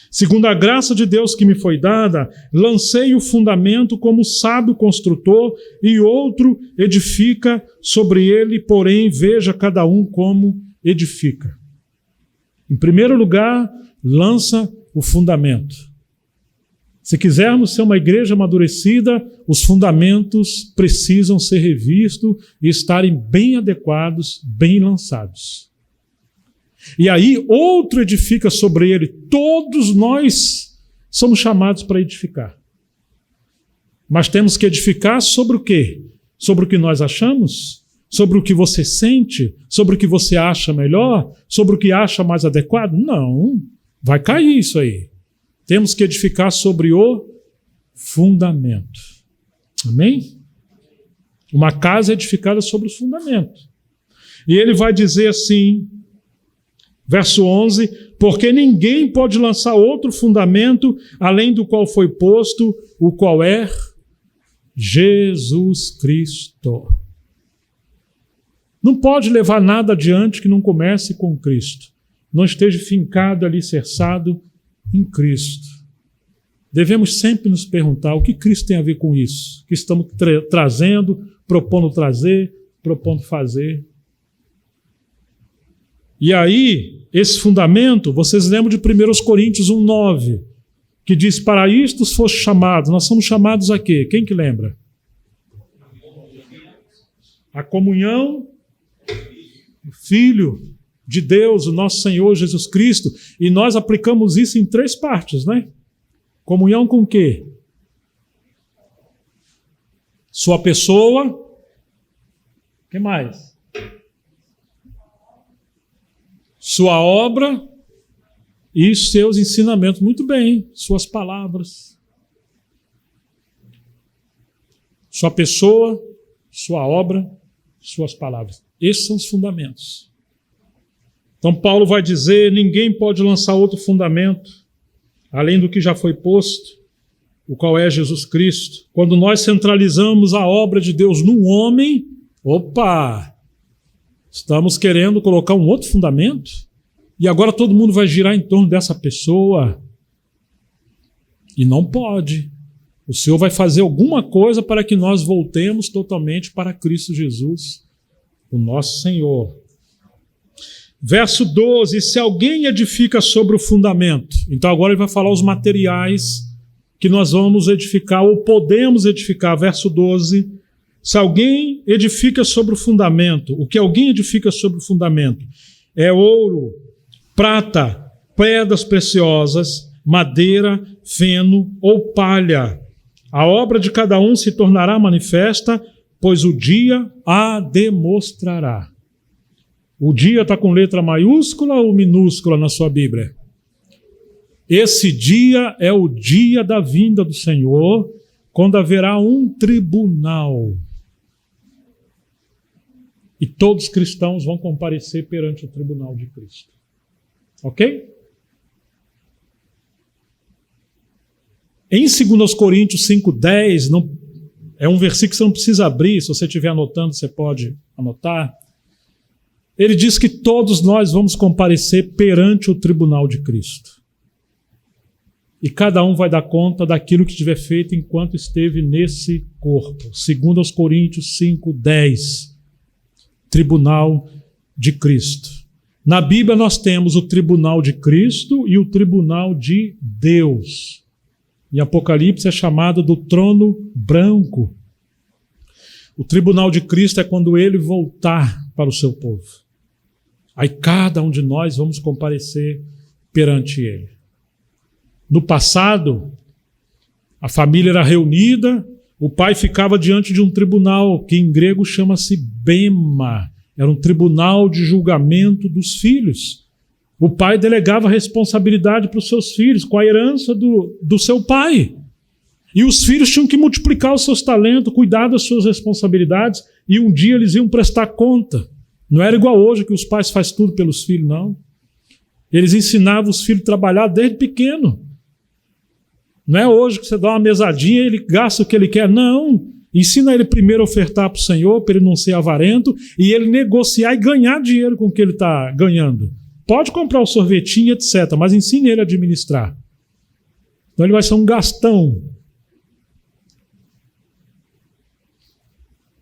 Segundo a graça de Deus que me foi dada, lancei o fundamento como sábio construtor, e outro edifica sobre ele, porém veja cada um como edifica. Em primeiro lugar, lança o fundamento. Se quisermos ser uma igreja amadurecida, os fundamentos precisam ser revistos e estarem bem adequados, bem lançados. E aí outro edifica sobre ele. Todos nós somos chamados para edificar. Mas temos que edificar sobre o quê? Sobre o que nós achamos? Sobre o que você sente? Sobre o que você acha melhor? Sobre o que acha mais adequado? Não. Vai cair isso aí. Temos que edificar sobre o fundamento. Amém? Uma casa é edificada sobre os fundamentos. E ele vai dizer assim, verso 11, porque ninguém pode lançar outro fundamento além do qual foi posto, o qual é Jesus Cristo. Não pode levar nada adiante que não comece com Cristo. Não esteja fincado, alicerçado em Cristo. Devemos sempre nos perguntar o que Cristo tem a ver com isso, que estamos trazendo, propondo trazer, propondo fazer. E aí, esse fundamento, vocês lembram de 1 Coríntios 1,9, que diz, para isto foste chamados. Nós somos chamados a quê? Quem que lembra? A comunhão do Filho de Deus, o nosso Senhor Jesus Cristo. E nós aplicamos isso em 3 partes, né? Comunhão com o quê? Sua pessoa. O que mais? Sua obra e seus ensinamentos. Muito bem, suas palavras. Sua pessoa, sua obra, suas palavras. Esses são os fundamentos. Então Paulo vai dizer, ninguém pode lançar outro fundamento, além do que já foi posto, o qual é Jesus Cristo. Quando nós centralizamos a obra de Deus no homem, estamos querendo colocar um outro fundamento? E agora todo mundo vai girar em torno dessa pessoa? E não pode. O Senhor vai fazer alguma coisa para que nós voltemos totalmente para Cristo Jesus, o nosso Senhor. Verso 12, se alguém edifica sobre o fundamento. Então agora ele vai falar os materiais que nós vamos edificar ou podemos edificar. Verso 12, se alguém edifica sobre o fundamento, o que alguém edifica sobre o fundamento é ouro, prata, pedras preciosas, madeira, feno ou palha. A obra de cada um se tornará manifesta, pois o dia a demonstrará. O dia está com letra maiúscula ou minúscula na sua Bíblia? Esse dia é o dia da vinda do Senhor, quando haverá um tribunal. E todos os cristãos vão comparecer perante o tribunal de Cristo. Ok? Em 2 Coríntios 5,10, é um versículo que você não precisa abrir, se você estiver anotando, você pode anotar. Ele diz que todos nós vamos comparecer perante o tribunal de Cristo. E cada um vai dar conta daquilo que tiver feito enquanto esteve nesse corpo. 2 Coríntios 5,10. Tribunal de Cristo. Na Bíblia nós temos o tribunal de Cristo e o tribunal de Deus. Em Apocalipse é chamado do trono branco. O tribunal de Cristo é quando ele voltar para o seu povo. Aí cada um de nós vamos comparecer perante ele. No passado, a família era reunida, o pai ficava diante de um tribunal, que em grego chama-se bema. Era um tribunal de julgamento dos filhos. O pai delegava responsabilidade para os seus filhos, com a herança do seu pai. E os filhos tinham que multiplicar os seus talentos, cuidar das suas responsabilidades, e um dia eles iam prestar conta. Não era igual hoje, que os pais fazem tudo pelos filhos, não. Eles ensinavam os filhos a trabalhar desde pequeno. Não é hoje que você dá uma mesadinha e ele gasta o que ele quer. Não. Ensina ele primeiro a ofertar para o Senhor, para ele não ser avarento, e ele negociar e ganhar dinheiro com o que ele está ganhando. Pode comprar o sorvetinho, etc., mas ensine ele a administrar. Então ele vai ser um gastão.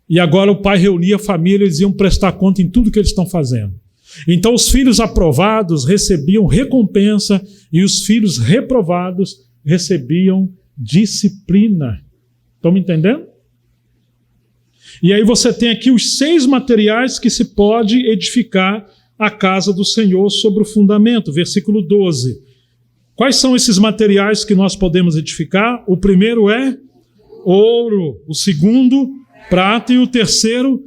E agora o pai reunia a família, eles iam prestar conta em tudo que eles estão fazendo. Então os filhos aprovados recebiam recompensa e os filhos reprovados recebiam disciplina. Estão me entendendo? E aí você tem aqui os 6 materiais que se pode edificar a casa do Senhor sobre o fundamento. Versículo 12. Quais são esses materiais que nós podemos edificar? O primeiro é ouro, o segundo, prata e o terceiro.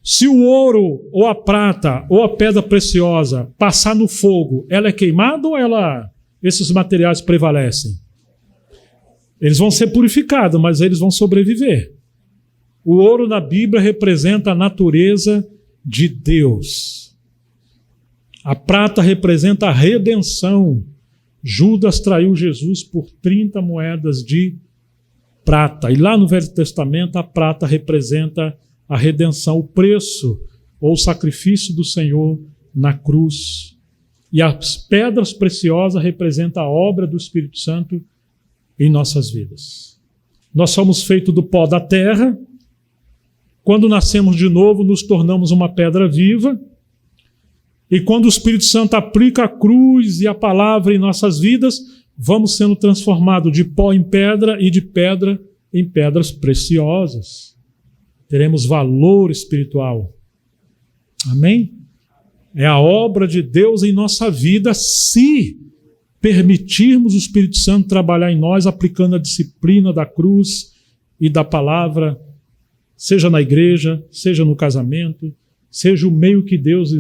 Se o ouro, ou a prata, ou a pedra preciosa passar no fogo, ela é queimada ou esses materiais prevalecem? Eles vão ser purificados, mas eles vão sobreviver. O ouro na Bíblia representa a natureza de Deus. A prata representa a redenção. Judas traiu Jesus por 30 moedas de prata. E lá no Velho Testamento, a prata representa a redenção, o preço ou o sacrifício do Senhor na cruz. E as pedras preciosas representam a obra do Espírito Santo em nossas vidas. Nós somos feitos do pó da terra. Quando nascemos de novo, nos tornamos uma pedra viva. E quando o Espírito Santo aplica a cruz e a palavra em nossas vidas, vamos sendo transformados de pó em pedra e de pedra em pedras preciosas. Teremos valor espiritual. Amém? É a obra de Deus em nossa vida se permitirmos o Espírito Santo trabalhar em nós, aplicando a disciplina da cruz e da palavra, seja na igreja, seja no casamento, seja o meio que Deus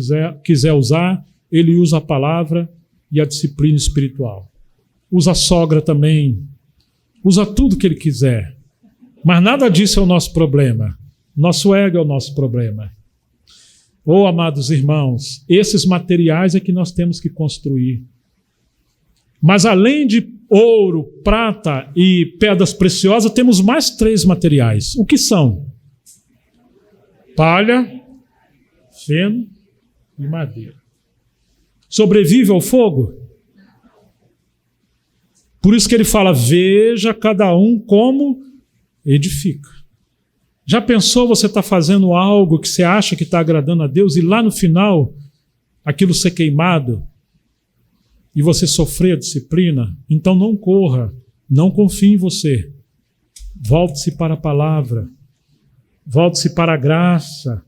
quiser usar, ele usa a palavra e a disciplina espiritual. Usa a sogra também, usa tudo que ele quiser. Mas nada disso é o nosso problema. Nosso ego é o nosso problema. Oh, amados irmãos, esses materiais é que nós temos que construir. Mas além de ouro, prata e pedras preciosas, temos mais 3 materiais. O que são? Palha, feno e madeira. Sobrevive ao fogo? Por isso que ele fala, veja cada um como edifica. Já pensou você está fazendo algo que você acha que está agradando a Deus e lá no final aquilo ser queimado e você sofrer a disciplina? Então não corra, não confie em você. Volte-se para a palavra, volte-se para a graça,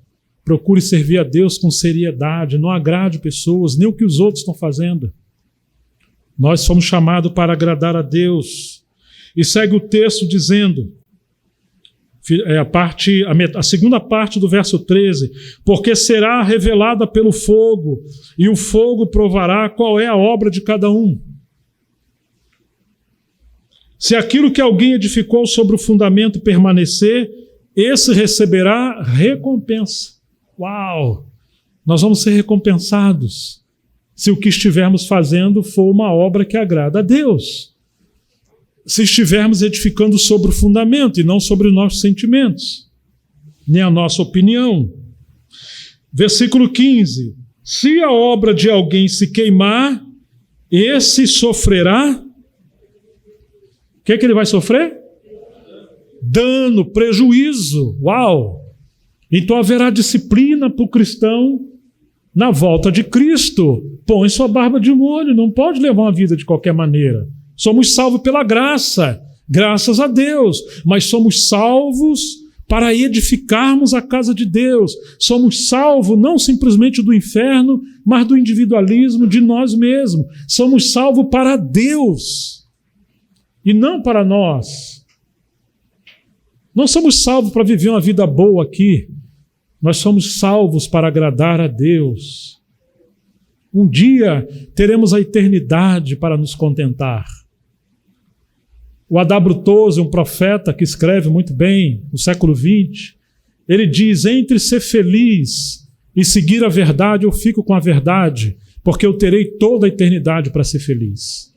procure servir a Deus com seriedade, não agrade pessoas, nem o que os outros estão fazendo. Nós somos chamados para agradar a Deus. E segue o texto dizendo, a segunda parte do verso 13, porque será revelada pelo fogo, e o fogo provará qual é a obra de cada um. Se aquilo que alguém edificou sobre o fundamento permanecer, esse receberá recompensa. Uau! Nós vamos ser recompensados se o que estivermos fazendo for uma obra que agrada a Deus. Se estivermos edificando sobre o fundamento e não sobre os nossos sentimentos, nem a nossa opinião. Versículo 15. Se a obra de alguém se queimar, esse sofrerá. O que é que ele vai sofrer? Dano, prejuízo. Uau! Então haverá disciplina para o cristão na volta de Cristo. Põe sua barba de molho, não pode levar uma vida de qualquer maneira. Somos salvos pela graça, graças a Deus, mas somos salvos para edificarmos a casa de Deus. Somos salvos não simplesmente do inferno, mas do individualismo de nós mesmos. Somos salvos para Deus e não para nós. Não somos salvos para viver uma vida boa aqui. Nós somos salvos para agradar a Deus. Um dia teremos a eternidade para nos contentar. O A.W. Tozer, um profeta que escreve muito bem, no século XX, ele diz, entre ser feliz e seguir a verdade, eu fico com a verdade, porque eu terei toda a eternidade para ser feliz.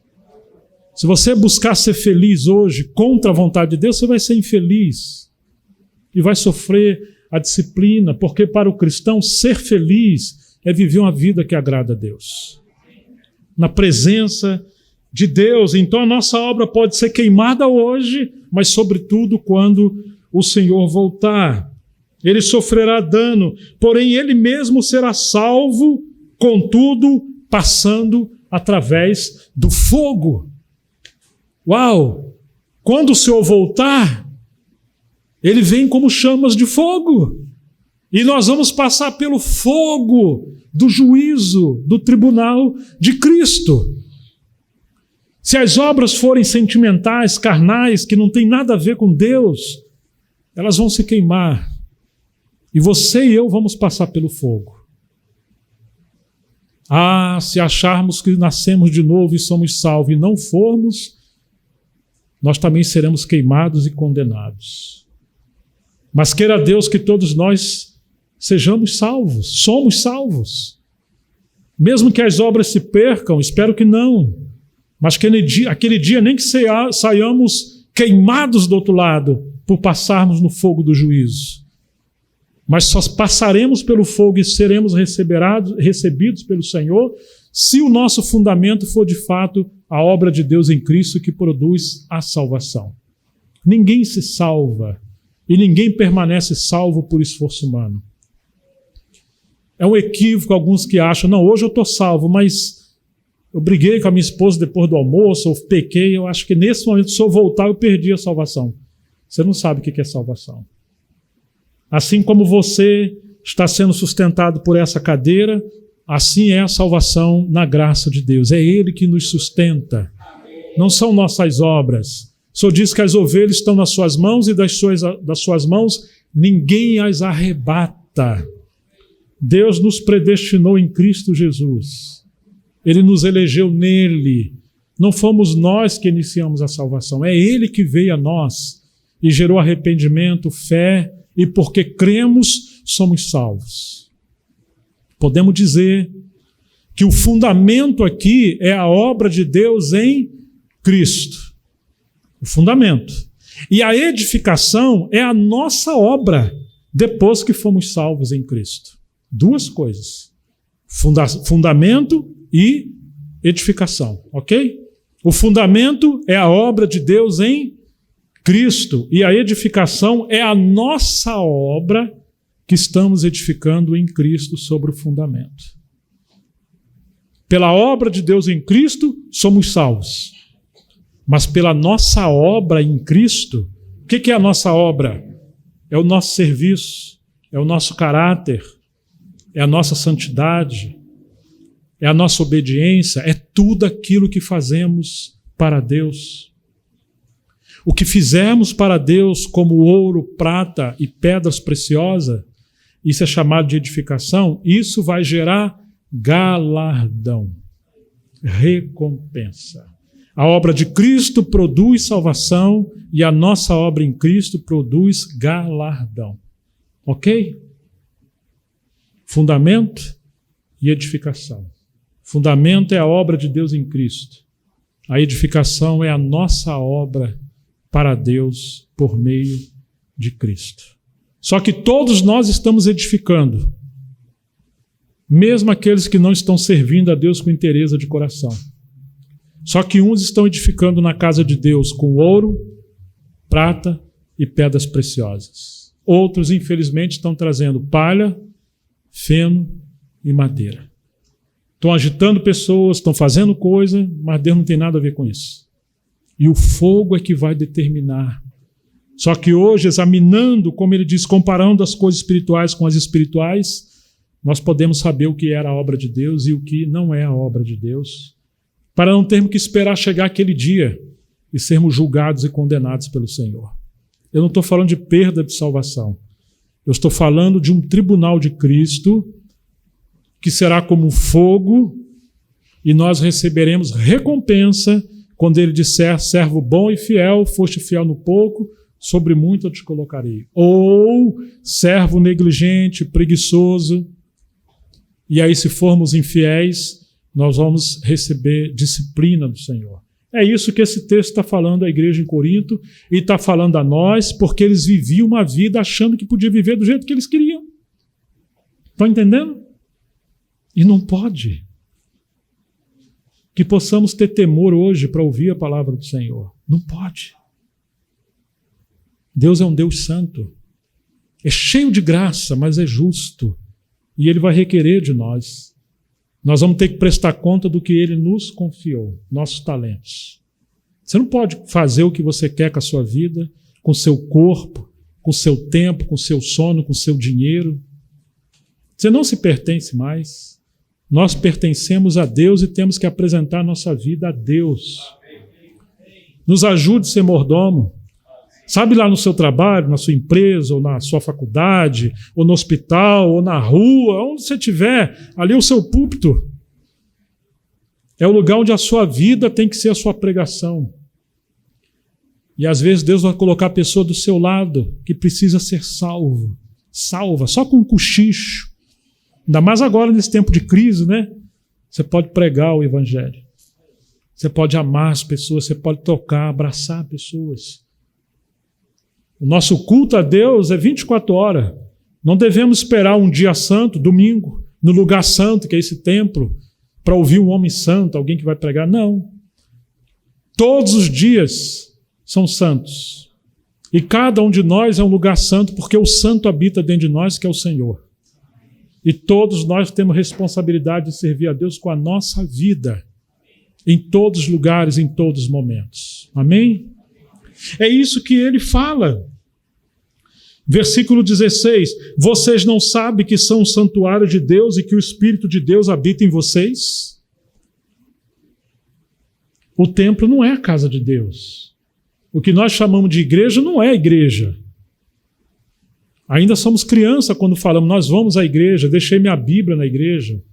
Se você buscar ser feliz hoje contra a vontade de Deus, você vai ser infeliz e vai sofrer a disciplina, porque para o cristão ser feliz é viver uma vida que agrada a Deus, na presença de Deus. Então a nossa obra pode ser queimada hoje, mas sobretudo quando o Senhor voltar. Ele sofrerá dano, porém ele mesmo será salvo, contudo, passando através do fogo. Uau! Quando o Senhor voltar, ele vem como chamas de fogo. E nós vamos passar pelo fogo do juízo, do tribunal de Cristo. Se as obras forem sentimentais, carnais, que não tem nada a ver com Deus, elas vão se queimar. E você e eu vamos passar pelo fogo. Se acharmos que nascemos de novo e somos salvos e não formos, nós também seremos queimados e condenados. Mas queira Deus que todos nós sejamos salvos, somos salvos. Mesmo que as obras se percam, espero que não, mas que aquele dia nem que saiamos queimados do outro lado por passarmos no fogo do juízo. Mas só passaremos pelo fogo e seremos recebidos pelo Senhor se o nosso fundamento for de fato a obra de Deus em Cristo que produz a salvação. Ninguém se salva e ninguém permanece salvo por esforço humano. É um equívoco alguns que acham, não, hoje eu estou salvo, mas eu briguei com a minha esposa depois do almoço, eu pequei, eu acho que nesse momento, se eu voltar, eu perdi a salvação. Você não sabe o que é salvação. Assim como você está sendo sustentado por essa cadeira, assim é a salvação na graça de Deus. É Ele que nos sustenta. Não são nossas obras. O Senhor diz que as ovelhas estão nas suas mãos e das suas mãos ninguém as arrebata. Deus nos predestinou em Cristo Jesus. Ele nos elegeu nele. Não fomos nós que iniciamos a salvação. É Ele que veio a nós e gerou arrependimento, fé, e porque cremos, somos salvos. Podemos dizer que o fundamento aqui é a obra de Deus em Cristo. O fundamento. E a edificação é a nossa obra depois que fomos salvos em Cristo. Duas coisas. Fundamento e edificação, ok? O fundamento é a obra de Deus em Cristo, e a edificação é a nossa obra que estamos edificando em Cristo sobre o fundamento. Pela obra de Deus em Cristo, somos salvos. Mas pela nossa obra em Cristo, o que é a nossa obra? É o nosso serviço, é o nosso caráter, é a nossa santidade, é a nossa obediência, é tudo aquilo que fazemos para Deus. O que fizermos para Deus como ouro, prata e pedras preciosas, isso é chamado de edificação, isso vai gerar galardão, recompensa. A obra de Cristo produz salvação e a nossa obra em Cristo produz galardão. Ok? Fundamento e edificação. Fundamento é a obra de Deus em Cristo. A edificação é a nossa obra para Deus por meio de Cristo. Só que todos nós estamos edificando, mesmo aqueles que não estão servindo a Deus com inteireza de coração. Só que uns estão edificando na casa de Deus com ouro, prata e pedras preciosas. Outros, infelizmente, estão trazendo palha, feno e madeira. Estão agitando pessoas, estão fazendo coisa, mas Deus não tem nada a ver com isso. E o fogo é que vai determinar. Só que hoje, examinando, como ele diz, comparando as coisas espirituais com as espirituais, nós podemos saber o que era a obra de Deus e o que não é a obra de Deus, para não termos que esperar chegar aquele dia e sermos julgados e condenados pelo Senhor. Eu não estou falando de perda de salvação. Eu estou falando de um tribunal de Cristo que será como um fogo e nós receberemos recompensa quando ele disser, servo bom e fiel, foste fiel no pouco, sobre muito eu te colocarei. Ou servo negligente, preguiçoso. E aí, se formos infiéis, nós vamos receber disciplina do Senhor. É isso que esse texto está falando à igreja em Corinto e está falando a nós, porque eles viviam uma vida achando que podia viver do jeito que eles queriam. Estão entendendo? E não pode. Que possamos ter temor hoje para ouvir a palavra do Senhor. Não pode. Deus é um Deus santo. É cheio de graça, mas é justo. E Ele vai requerer de nós. Nós vamos ter que prestar conta do que Ele nos confiou, nossos talentos. Você não pode fazer o que você quer com a sua vida, com o seu corpo, com o seu tempo, com o seu sono, com o seu dinheiro. Você não se pertence mais. Nós pertencemos a Deus e temos que apresentar nossa vida a Deus. Nos ajude a ser mordomo. Sabe, lá no seu trabalho, na sua empresa, ou na sua faculdade, ou no hospital, ou na rua, onde você estiver, ali é o seu púlpito. É o lugar onde a sua vida tem que ser a sua pregação. E às vezes Deus vai colocar a pessoa do seu lado que precisa ser salva, só com um cochicho. Ainda mais agora nesse tempo de crise, né? Você pode pregar o evangelho. Você pode amar as pessoas, você pode tocar, abraçar pessoas. O nosso culto a Deus é 24 horas. Não devemos esperar um dia santo, domingo, no lugar santo, que é esse templo, para ouvir um homem santo, alguém que vai pregar. Não. Todos os dias são santos. E cada um de nós é um lugar santo, porque o santo habita dentro de nós, que é o Senhor. E todos nós temos responsabilidade de servir a Deus com a nossa vida, em todos os lugares, em todos os momentos. Amém? É isso que ele fala. Versículo 16. Vocês não sabem que são o santuário de Deus e que o Espírito de Deus habita em vocês? O templo não é a casa de Deus. O que nós chamamos de igreja não é a igreja. Ainda somos criança quando falamos, nós vamos à igreja, deixei minha Bíblia na igreja.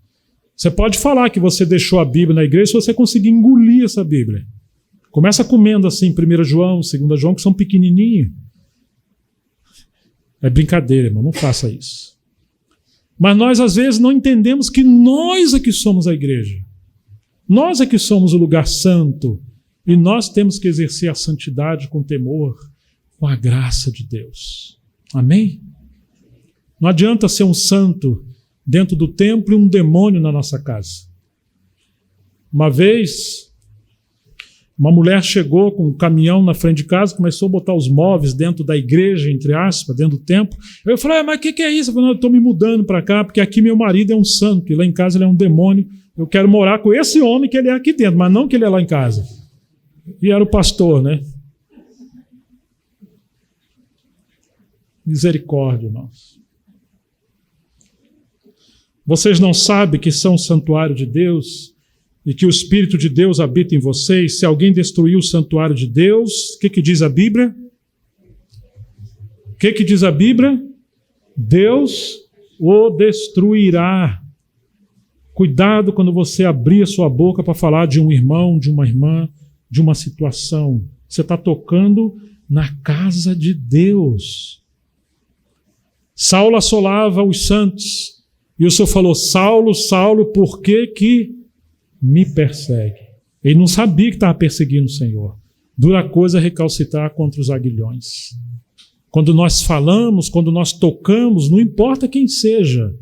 Você pode falar que você deixou a Bíblia na igreja se você conseguir engolir essa Bíblia. Começa comendo assim, 1 João, 2 João, que são pequenininhos. É brincadeira, irmão, não faça isso. Mas nós, às vezes, não entendemos que nós é que somos a igreja. Nós é que somos o lugar santo. E nós temos que exercer a santidade com temor, com a graça de Deus. Amém? Não adianta ser um santo dentro do templo e um demônio na nossa casa. Uma vez, uma mulher chegou com um caminhão na frente de casa, começou a botar os móveis dentro da igreja, entre aspas, dentro do templo. Eu falei, mas o que é isso? Eu falei, eu estou me mudando para cá, porque aqui meu marido é um santo, e lá em casa ele é um demônio. Eu quero morar com esse homem que ele é aqui dentro, mas não que ele é lá em casa. E era o pastor, né? Misericórdia, irmãos. Vocês não sabem que são o santuário de Deus e que o Espírito de Deus habita em vocês? Se alguém destruir o santuário de Deus, o que diz a Bíblia? O que diz a Bíblia? Deus o destruirá. Cuidado quando você abrir a sua boca para falar de um irmão, de uma irmã, de uma situação. Você está tocando na casa de Deus. Saulo assolava os santos. E o Senhor falou, Saulo, Saulo, por que me persegue? Ele não sabia que estava perseguindo o Senhor. Dura coisa é recalcitrar contra os aguilhões. Quando nós falamos, quando nós tocamos, não importa quem seja,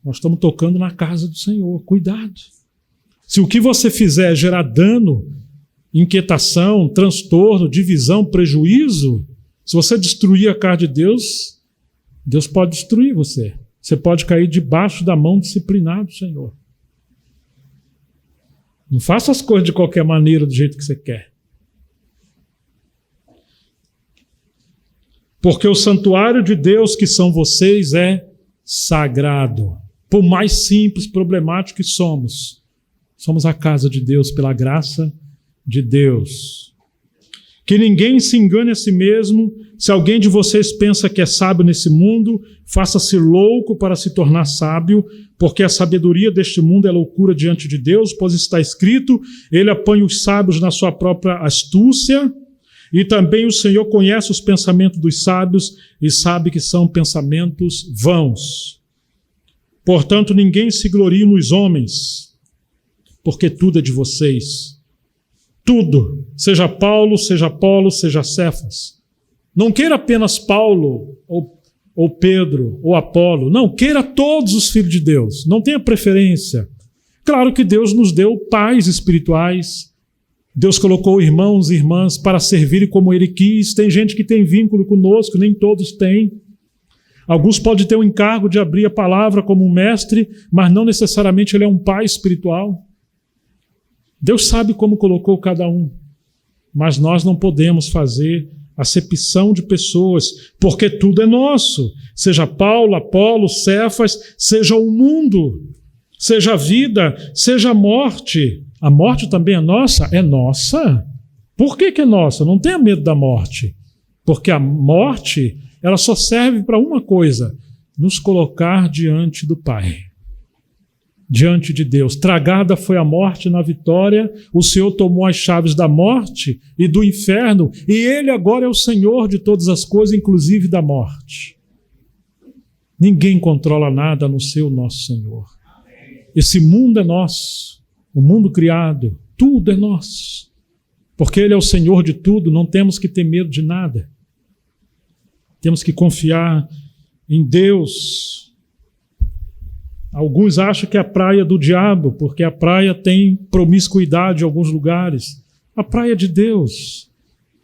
nós estamos tocando na casa do Senhor. Cuidado. Se o que você fizer gerar dano, inquietação, transtorno, divisão, prejuízo, se você destruir a casa de Deus, Deus pode destruir você. Você pode cair debaixo da mão disciplinar do Senhor. Não faça as coisas de qualquer maneira, do jeito que você quer. Porque o santuário de Deus, que são vocês, é sagrado. Por mais simples, problemático que somos, somos a casa de Deus pela graça de Deus. Que ninguém se engane a si mesmo. Se alguém de vocês pensa que é sábio nesse mundo, faça-se louco para se tornar sábio, porque a sabedoria deste mundo é loucura diante de Deus, pois está escrito, ele apanha os sábios na sua própria astúcia, e também o Senhor conhece os pensamentos dos sábios e sabe que são pensamentos vãos. Portanto, ninguém se glorie nos homens, porque tudo é de vocês. Tudo. Seja Paulo, seja Apolo, seja Cefas. Não queira apenas Paulo, ou Pedro, ou Apolo. Não, queira todos os filhos de Deus. Não tenha preferência. Claro que Deus nos deu pais espirituais. Deus colocou irmãos e irmãs para servirem como Ele quis. Tem gente que tem vínculo conosco, nem todos têm. Alguns podem ter o encargo de abrir a palavra como um mestre, mas não necessariamente ele é um pai espiritual. Deus sabe como colocou cada um, mas nós não podemos fazer acepção de pessoas, porque tudo é nosso. Seja Paulo, Apolo, Cefas, seja o mundo, seja a vida, seja a morte. A morte também é nossa? É nossa. Por que é nossa? Não tenha medo da morte, porque a morte ela só serve para uma coisa: nos colocar diante do Pai, diante de Deus. Tragada foi a morte na vitória, o Senhor tomou as chaves da morte e do inferno, e Ele agora é o Senhor de todas as coisas, inclusive da morte. Ninguém controla nada a não ser o nosso Senhor. Esse mundo é nosso, o mundo criado, tudo é nosso. Porque Ele é o Senhor de tudo, não temos que ter medo de nada. Temos que confiar em Deus. Alguns acham que é a praia do diabo, porque a praia tem promiscuidade em alguns lugares. A praia é de Deus.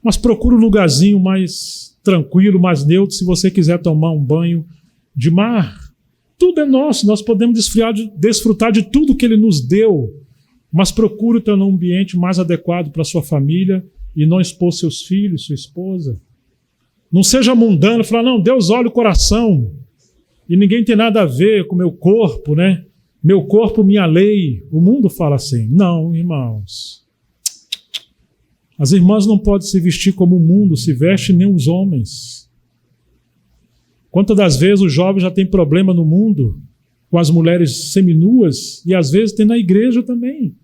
Mas procura um lugarzinho mais tranquilo, mais neutro, se você quiser tomar um banho de mar. Tudo é nosso, nós podemos desfrutar de tudo que Ele nos deu. Mas procure ter um ambiente mais adequado para a sua família e não expor seus filhos, sua esposa. Não seja mundano, falar, não, Deus olha o coração e ninguém tem nada a ver com o meu corpo, né? Meu corpo, minha lei. O mundo fala assim. Não, irmãos. As irmãs não podem se vestir como o mundo se veste, nem os homens. Quantas das vezes o jovem já tem problema no mundo com as mulheres seminuas e às vezes tem na igreja também.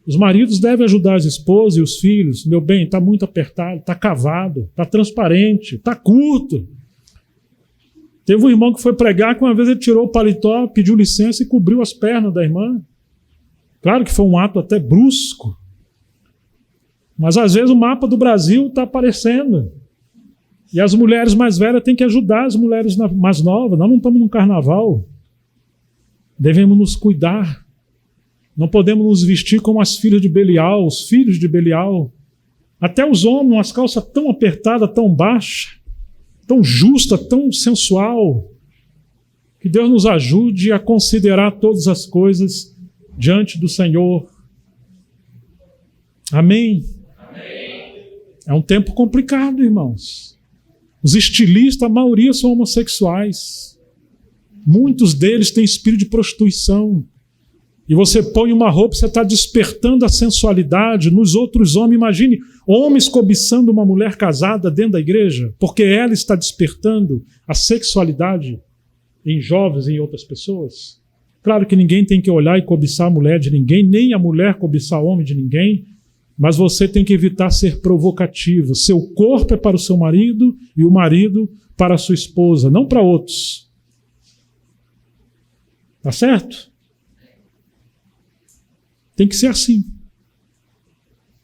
Os maridos devem ajudar as esposas e os filhos. Meu bem, está muito apertado, está cavado, está transparente, está curto. Teve um irmão que foi pregar que uma vez ele tirou o paletó, pediu licença e cobriu as pernas da irmã. Claro que foi um ato até brusco. Mas às vezes o mapa do Brasil está aparecendo. E as mulheres mais velhas têm que ajudar as mulheres mais novas. Nós não estamos num carnaval. Devemos nos cuidar. Não podemos nos vestir como as filhas de Belial, os filhos de Belial. Até os homens, umas calças tão apertadas, tão baixas, tão justa, tão sensual. Que Deus nos ajude a considerar todas as coisas diante do Senhor. Amém? Amém. É um tempo complicado, irmãos. Os estilistas, a maioria são homossexuais. Muitos deles têm espírito de prostituição. E você põe uma roupa, você está despertando a sensualidade nos outros homens. Imagine homens cobiçando uma mulher casada dentro da igreja, porque ela está despertando a sexualidade em jovens e em outras pessoas. Claro que ninguém tem que olhar e cobiçar a mulher de ninguém, nem a mulher cobiçar o homem de ninguém, mas você tem que evitar ser provocativo. Seu corpo é para o seu marido e o marido para a sua esposa, não para outros. Tá certo? Tem que ser assim.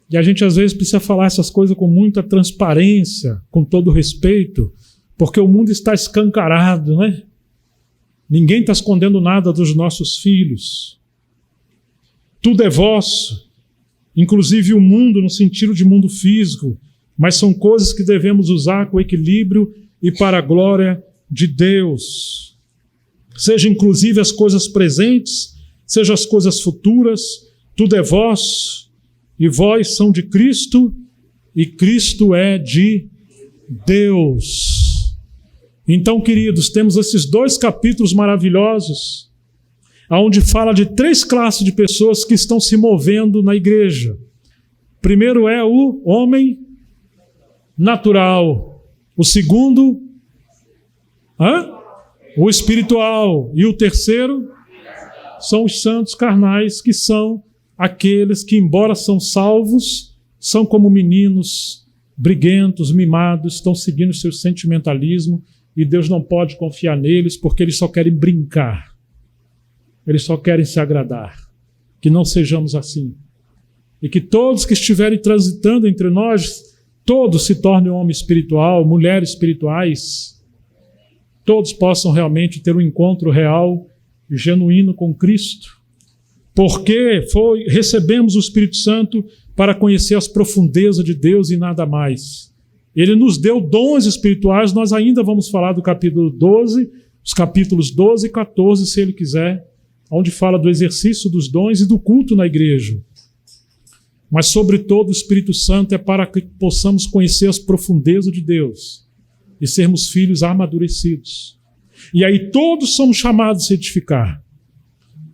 E a gente às vezes precisa falar essas coisas com muita transparência, com todo respeito, porque o mundo está escancarado, né? Ninguém está escondendo nada dos nossos filhos. Tudo é vosso, inclusive o mundo no sentido de mundo físico, mas são coisas que devemos usar com equilíbrio e para a glória de Deus. Seja inclusive as coisas presentes, seja as coisas futuras, tudo é vosso, e vós são de Cristo, e Cristo é de Deus. Então, queridos, temos esses 2 capítulos maravilhosos, onde fala de 3 classes de pessoas que estão se movendo na igreja. Primeiro é o homem natural. O segundo, o espiritual. E o terceiro são os santos carnais, que são aqueles que, embora são salvos, são como meninos briguentos, mimados, estão seguindo seu sentimentalismo, e Deus não pode confiar neles porque eles só querem brincar. Eles só querem se agradar. Que não sejamos assim. e que todos que estiverem transitando entre nós, todos se tornem homem espiritual, mulheres espirituais, todos possam realmente ter um encontro real e genuíno com Cristo, porque recebemos o Espírito Santo para conhecer as profundezas de Deus e nada mais. Ele nos deu dons espirituais, nós ainda vamos falar do capítulo 12, os capítulos 12 e 14, se ele quiser, onde fala do exercício dos dons e do culto na igreja. Mas, sobretudo, o Espírito Santo é para que possamos conhecer as profundezas de Deus e sermos filhos amadurecidos. E aí todos somos chamados a se edificar.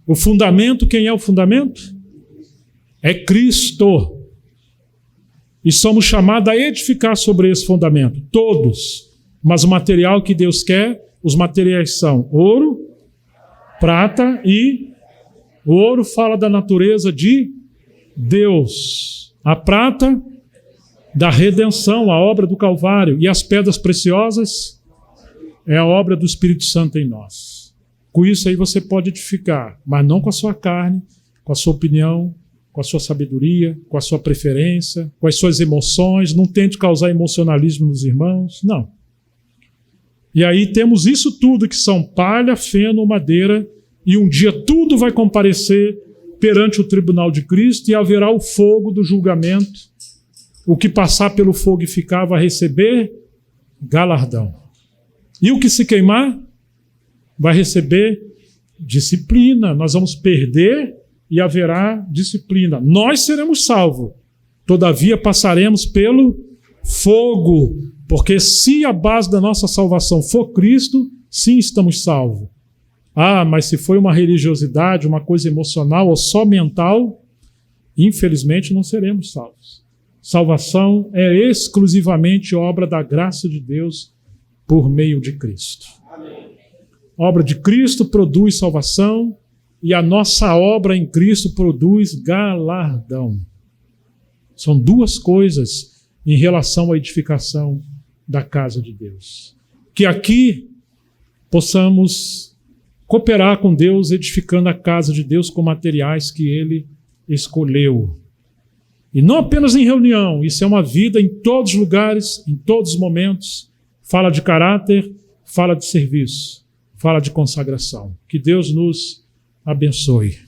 O fundamento, quem é o fundamento? É Cristo. E somos chamados a edificar sobre esse fundamento, todos. Mas o material que Deus quer, os materiais são ouro, prata e... O ouro fala da natureza de Deus. A prata, da redenção, a obra do Calvário. E as pedras preciosas é a obra do Espírito Santo em nós. Com isso aí você pode edificar, mas não com a sua carne, com a sua opinião, com a sua sabedoria, com a sua preferência, com as suas emoções. Não tente causar emocionalismo nos irmãos, não. E aí temos isso tudo que são palha, feno, madeira, e um dia tudo vai comparecer perante o tribunal de Cristo e haverá o fogo do julgamento. O que passar pelo fogo e ficar vai receber galardão. E o que se queimar vai receber disciplina. Nós vamos perder e haverá disciplina. Nós seremos salvos. Todavia passaremos pelo fogo. Porque se a base da nossa salvação for Cristo, sim, estamos salvos. Ah, mas se foi uma religiosidade, uma coisa emocional ou só mental, infelizmente não seremos salvos. Salvação é exclusivamente obra da graça de Deus por meio de Cristo. Amém. A obra de Cristo produz salvação e a nossa obra em Cristo produz galardão. São duas coisas em relação à edificação da casa de Deus. Que aqui possamos cooperar com Deus, edificando a casa de Deus com materiais que Ele escolheu. E não apenas em reunião, isso é uma vida em todos os lugares, em todos os momentos. Fala de caráter, fala de serviço, fala de consagração. Que Deus nos abençoe.